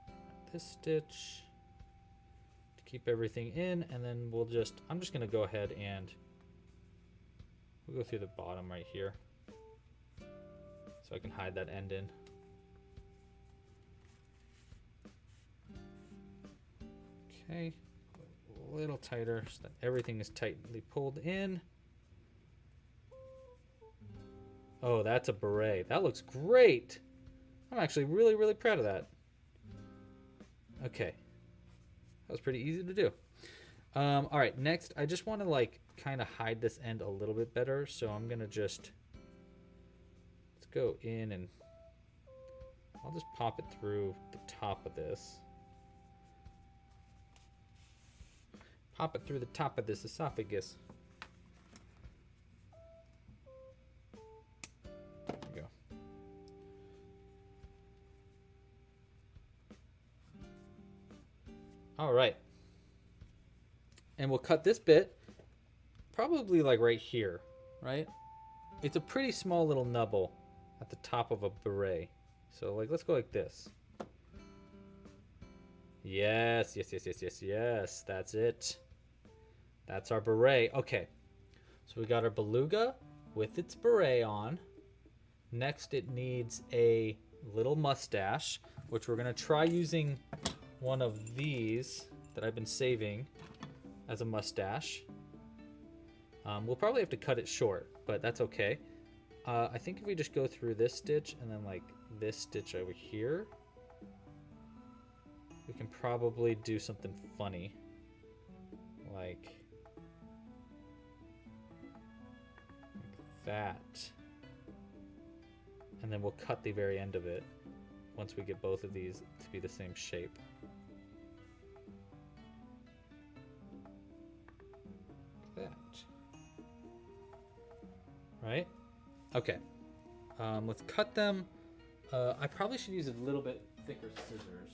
this stitch to keep everything in, and then I'm just gonna go ahead and we'll go through the bottom right here so I can hide that end in. Okay, a little tighter so that everything is tightly pulled in. Oh, that's a beret. That looks great. I'm actually really, really proud of that. Okay. That was pretty easy to do. All right, next, I just want to like kind of hide this end a little bit better. So I'm going to let's go in and I'll just pop it through the top of this. Pop it through the top of this esophagus. There we go. All right. And we'll cut this bit probably like right here, right? It's a pretty small little nubble at the top of a beret. So like, let's go like this. Yes, yes, yes, yes, yes, yes. That's it. That's our beret. Okay. So we got our beluga with its beret on. Next, it needs a little mustache, which we're going to try using one of these that I've been saving as a mustache. We'll probably have to cut it short, but that's okay. I think if we just go through this stitch and then like this stitch over here, we can probably do something funny. Like that. And then we'll cut the very end of it once we get both of these to be the same shape. Like that. Right? Okay. Let's cut them. I probably should use a little bit thicker scissors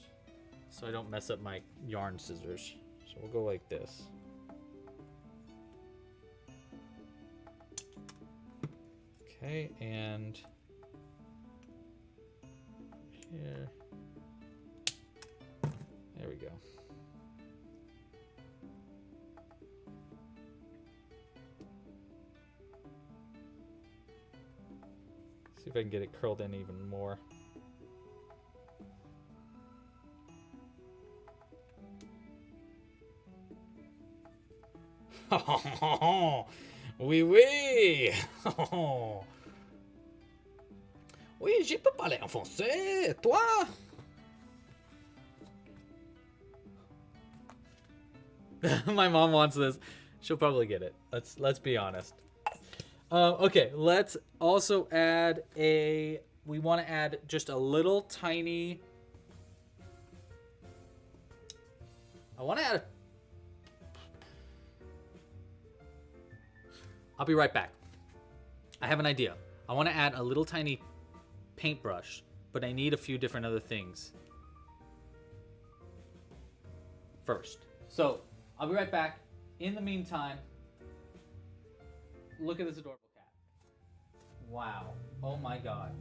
so I don't mess up my yarn scissors. So we'll go like this. Okay, and here. There we go. See if I can get it curled in even more. Oui, oui. Oui, je peux parler en français. Toi? My mom wants this. She'll probably get it. Let's be honest. Okay, let's also add we want to add just a little tiny. I want to add. I'll be right back. I have an idea. I want to add a little tiny paintbrush, but I need a few different other things first. So I'll be right back. In the meantime, look at this adorable cat. Wow. Oh my God.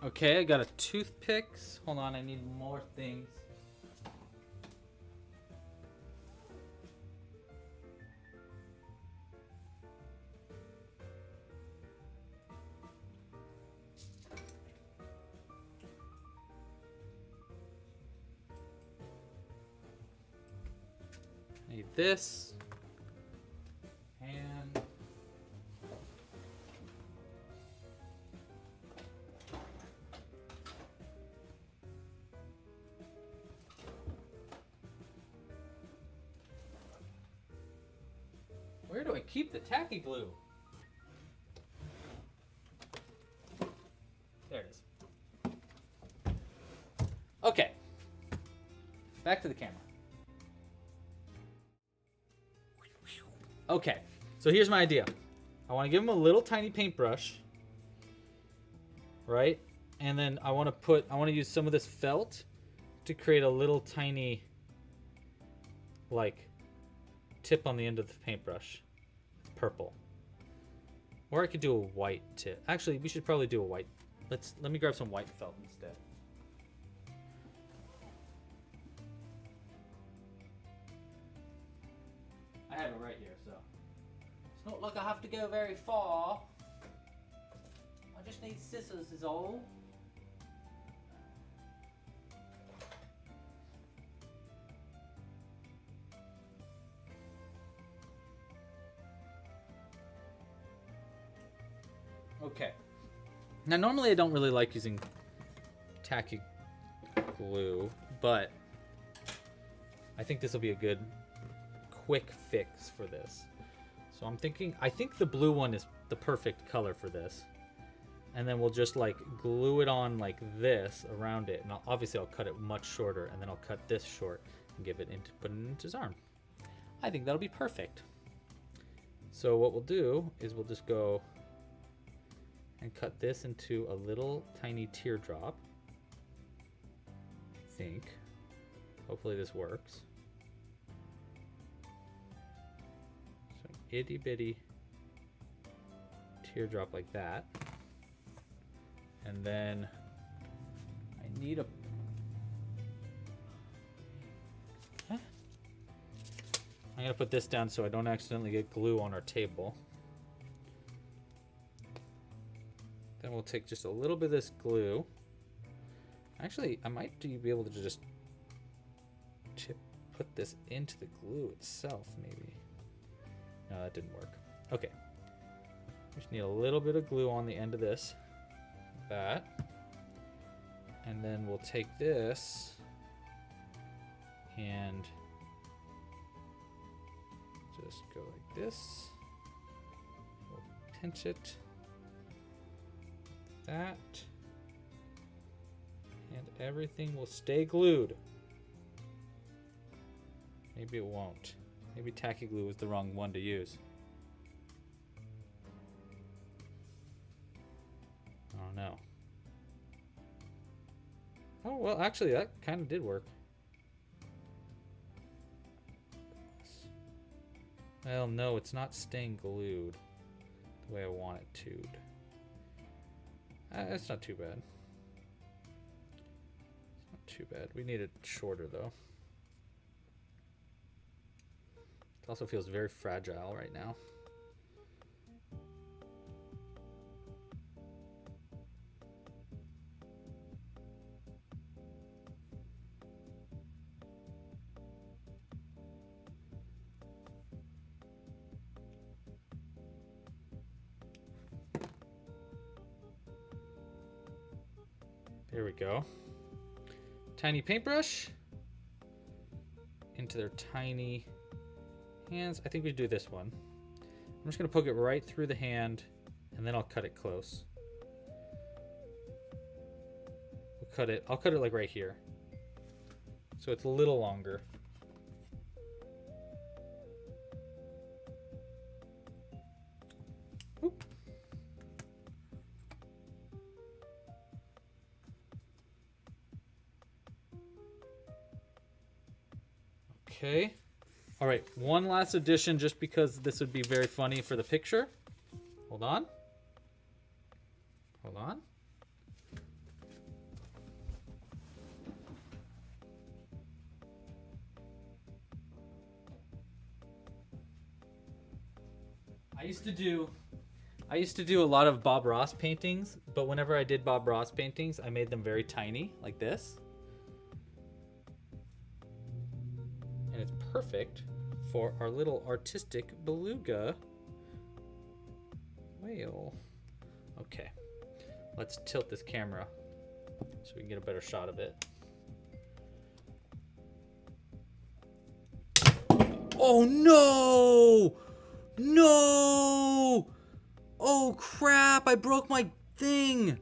Okay, I got a toothpicks. Hold on, I need more things. I need this. And where do I keep the tacky glue? There it is. Okay. Back to the camera. Okay, so here's my idea. I want to give him a little tiny paintbrush, right? And then I want to use some of this felt to create a little tiny, like, tip on the end of the paintbrush. Purple. Or I could do a white tip. Actually, we should probably do a white. Let me grab some white felt instead. I have it right here, so it's not like I have to go very far. I just need scissors is all. Okay. Now, normally I don't really like using tacky glue, but I think this will be a good quick fix for this. So I think the blue one is the perfect color for this. And then we'll just like glue it on like this around it. And obviously I'll cut it much shorter, and then I'll cut this short and put it into his arm. I think that'll be perfect. So what we'll do is we'll just go and cut this into a little tiny teardrop. I think. Hopefully this works. So an itty bitty teardrop like that. And then I need a... Huh? I'm gonna put this down so I don't accidentally get glue on our table. Then we'll take just a little bit of this glue. Actually, I might be able to just put this into the glue itself, maybe. No, that didn't work. Okay. Just need a little bit of glue on the end of this. That. And then we'll take this and just go like this. We'll pinch it. That. And everything will stay glued. Maybe it won't. Maybe tacky glue is the wrong one to use. Oh no. Oh, well, actually, that kind of did work. Well, no, it's not staying glued the way I want it to. That's not too bad. It's not too bad. We need it shorter, though. It also feels very fragile right now. There we go. Tiny paintbrush into their tiny hands. I think we do this one. I'm just gonna poke it right through the hand, and then I'll cut it close. I'll cut it like right here, so it's a little longer. Oop. Okay. All right, one last addition just because this would be very funny for the picture. Hold on. Hold on. I used to do a lot of Bob Ross paintings, but whenever I did Bob Ross paintings, I made them very tiny, like this. And it's perfect for our little artistic beluga whale. Okay, let's tilt this camera so we can get a better shot of it. Oh no! No! Oh crap, I broke my thing!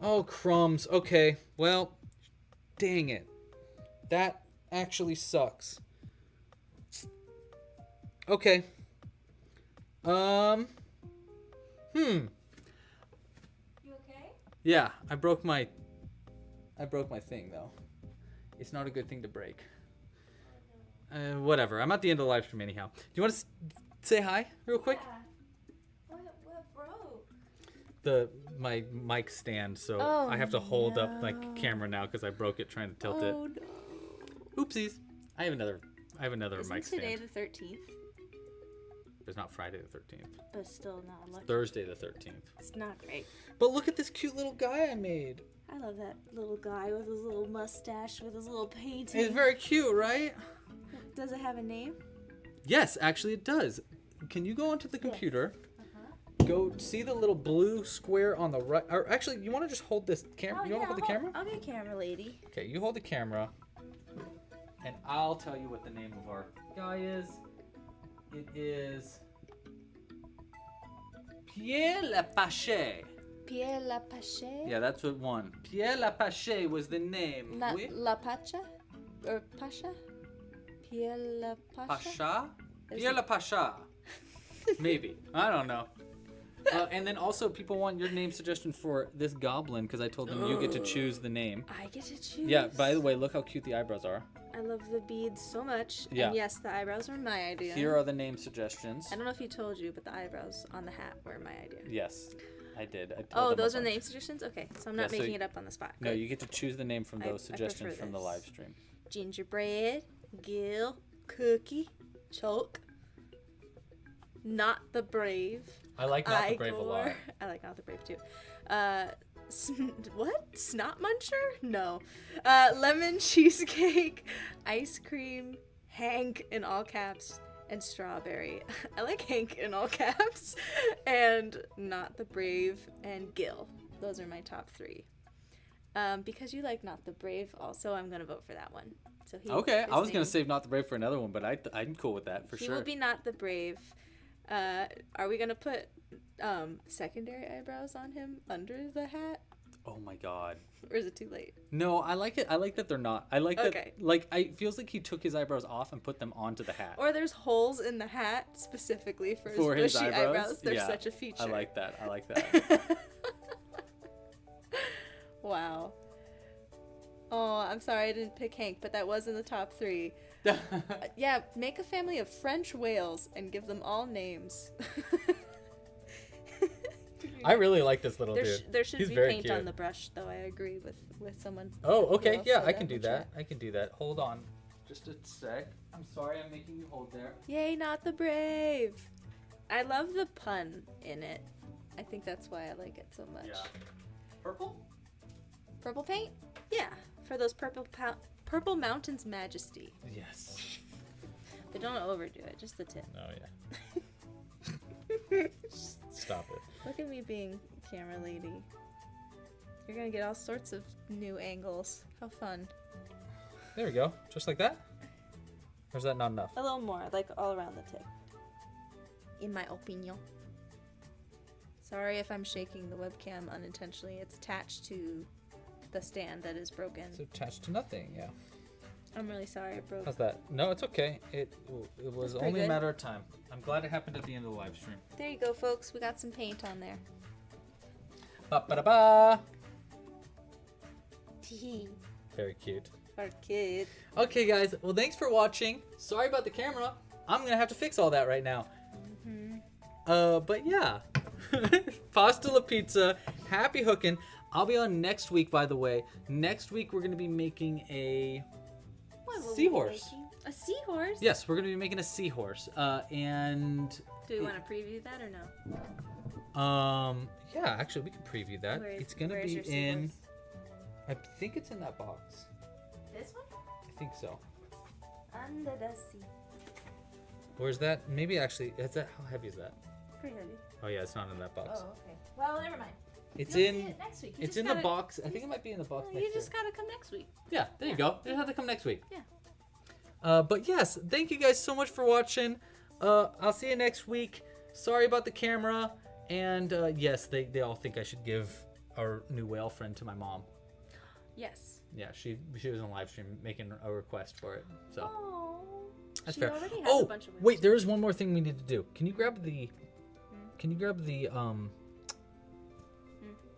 Oh crumbs. Okay, well, dang it. That actually sucks. Okay. You okay? Yeah, I broke my thing though. It's not a good thing to break. Whatever. I'm at the end of the live stream anyhow. Do you want to say hi real quick? Yeah. What broke? My mic stand, so I have to hold up my camera now because I broke it trying to tilt it. No. Oopsies. I have another mic stand. Today the 13th? It's not Friday the 13th. But still not lucky. Thursday the 13th. It's not great. But look at this cute little guy I made. I love that little guy with his little mustache, with his little painting. It's very cute, right? Does it have a name? Yes, actually it does. Can you go onto the computer? Yes. go see the little blue square on the right. Or actually, you want to just hold this camera? Oh, You want to hold the camera? I'll be a camera lady. Okay, you hold the camera, and I'll tell you what the name of our guy is. It is Pierre Lapache. Pierre Lapache? Yeah, that's what won. Pierre Lapache was the name. Not Oui? Lapacha? Or Pasha? Pierre Lapacha? Pasha? Is Pierre it- Lapacha. Maybe. I don't know. And then also, people want your name suggestion for this goblin because I told them you get to choose the name. I get to choose. Yeah, by the way, look how cute the eyebrows are. I love the beads so much. Yeah. And yes, the eyebrows were my idea. Here are the name suggestions. I don't know if he told you, but the eyebrows on the hat were my idea. Yes, I did. I told Oh, them a those are bunch. name suggestions? Okay, so I'm Yeah, not so making it up on the spot. No, Good. you get to choose the name from I those suggestions prefer from the this. live stream. Gingerbread, Gil, Cookie, Choke, Not the Brave. I like Not the Brave a lot. Igor. I like Not the Brave too. What? Snot Muncher? No. Lemon Cheesecake, Ice Cream, Hank in all caps, and Strawberry. I like Hank in all caps, and Not the Brave, and Gil. Those are my top 3. Because you like Not the Brave also, I'm going to vote for that one. So Okay, I his was going name- to save Not the Brave for another one, but I'm cool with that for he sure. will be Not the Brave. Are we gonna put secondary eyebrows on him under the hat, Oh my god. or is it too late? No, I like it. I like that they're not. I like Okay. that. Like, it feels like he took his eyebrows off and put them onto the hat. Or there's holes in the hat specifically for his For his bushy eyebrows? They're Yeah, such a feature. I like that. I like that. Wow. Oh, I'm sorry I didn't pick Hank, but that was in the top 3. Yeah, make a family of French whales and give them all names. I really like this little There, dude. there should He's be very paint cute. on the brush, though. I agree with someone. Oh, okay. Well, Yeah, so I can that do would that. I can do that. Hold on. Just a sec. I'm sorry I'm making you hold there. Yay, Not the Brave! I love the pun in it. I think that's why I like it so much. Yeah. Purple? Purple paint? Yeah, for those Purple Mountains Majesty. Yes. But don't overdo it, just the tip. Oh, yeah. Stop it. Look at me being camera lady. You're gonna get all sorts of new angles. How fun. There we go. Just like that? Or is that not enough? A little more, like all around the tip. In my opinion. Sorry if I'm shaking the webcam unintentionally. It's attached to the stand that is broken. It's attached to nothing, yeah. I'm really sorry it broke. How's that? No, it's okay. It was pretty only a good. matter of time. I'm glad it happened at the end of the live stream. There you go, folks. We got some paint on there. Ba-ba-da-ba! Tee. Very cute. Our kid. Okay, guys. Well, thanks for watching. Sorry about the camera. I'm going to have to fix all that right now. But yeah. Pasta la pizza. Happy hooking. I'll be on next week, by the way. Next week, we're going to be making a What will we be seahorse. making? A seahorse? Yes, we're going to be making a seahorse. And Do we want to preview that or no? yeah, actually, we can preview that. It's going to where's be your in, seahorse? I think it's in that box. This one? I think so. Under the sea. Where's that? Maybe actually, is that, how heavy is that? Pretty heavy. Oh yeah, it's not in that box. Oh, okay. Well, never mind. It's You'll in. see it next week. You It's just in the gotta- box. I think it might be in the box Well, next you just year. gotta come next week. Yeah, there you go. You just have to come next week. Yeah. But yes, thank you guys so much for watching. I'll see you next week. Sorry about the camera. And yes, they all think I should give our new whale friend to my mom. Yes. Yeah, she was on live stream making a request for it. So Oh. that's she fair. already has Oh, a bunch of wait, there is one more thing we need to do. Can you grab the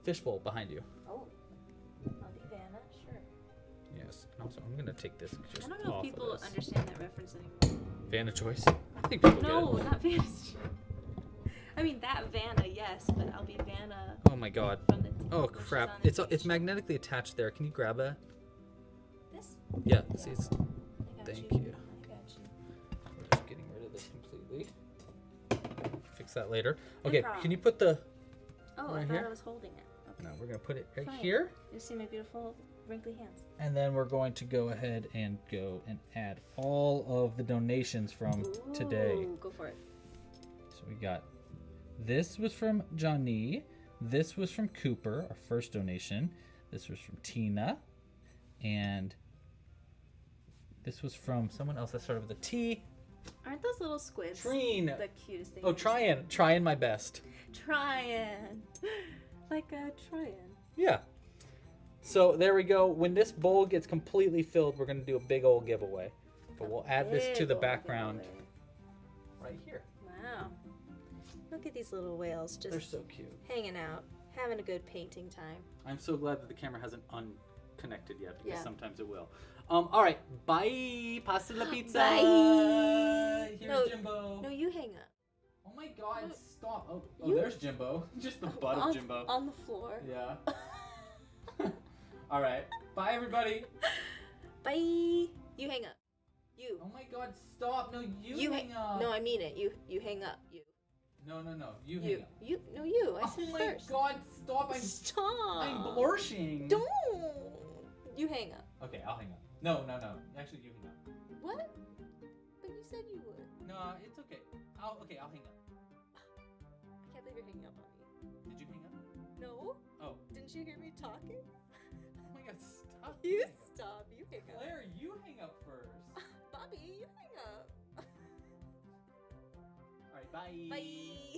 fishbowl behind you? Oh. I'll be Vanna, sure. Yes. And also, I'm gonna take this just I don't know off if people of this. understand that reference anymore. Vanna choice. I think people No, get it. not Vanna. I mean that Vanna, yes, but I'll be Vanna Oh my god. from the. Oh when she's crap. on It's vacation. magnetically attached there. Can you grab that? This? Yeah. See, it's, I got thank you. you. I got you. We're just getting rid of this completely. Fix that later. Okay. problem. Can you put the? Oh, Right I thought here? I was holding it. Okay. No, we're gonna put it right Fine. here, You see my beautiful wrinkly hands. and then we're going to go ahead and add all of the donations from today. Ooh, go for it. So we got This was from Johnny. This was from Cooper, our first donation. This was from Tina. And this was from someone else that started with a T. Aren't those little squids Trine. the cutest thing? Oh, trying my best. Trying. Like a trying. Yeah. So there we go. When this bowl gets completely filled, we're going to do a big old giveaway. But we'll add this to the background right here. Wow. Look at these little whales just They're so cute. hanging out, having a good painting time. I'm so glad that the camera hasn't unconnected yet because Yeah. sometimes it will. All right. Bye. Pasta la pizza. Bye. Here's Jimbo. No, you hang up. Oh my God, stop. Oh, You- there's Jimbo. Just the butt of Jimbo. On the floor. Yeah. All right. Bye, everybody. Bye. You hang up. You. Oh my God, stop. No, you hang up. No, I mean it. You hang up. You. No. You hang up. You. No, you. I said Oh my first. God, stop. Stop. I'm blushing. Don't. You hang up. Okay, I'll hang up. No. Actually, you hang up. What? But you said you would. No, it's okay. I'll hang up. I can't believe you're hanging up on me. Did you hang up? No. Oh. Didn't you hear me talking? Oh my God, stop. You stop. You hang up. Claire, you hang up first. Bobby, you hang up. All right, bye. Bye.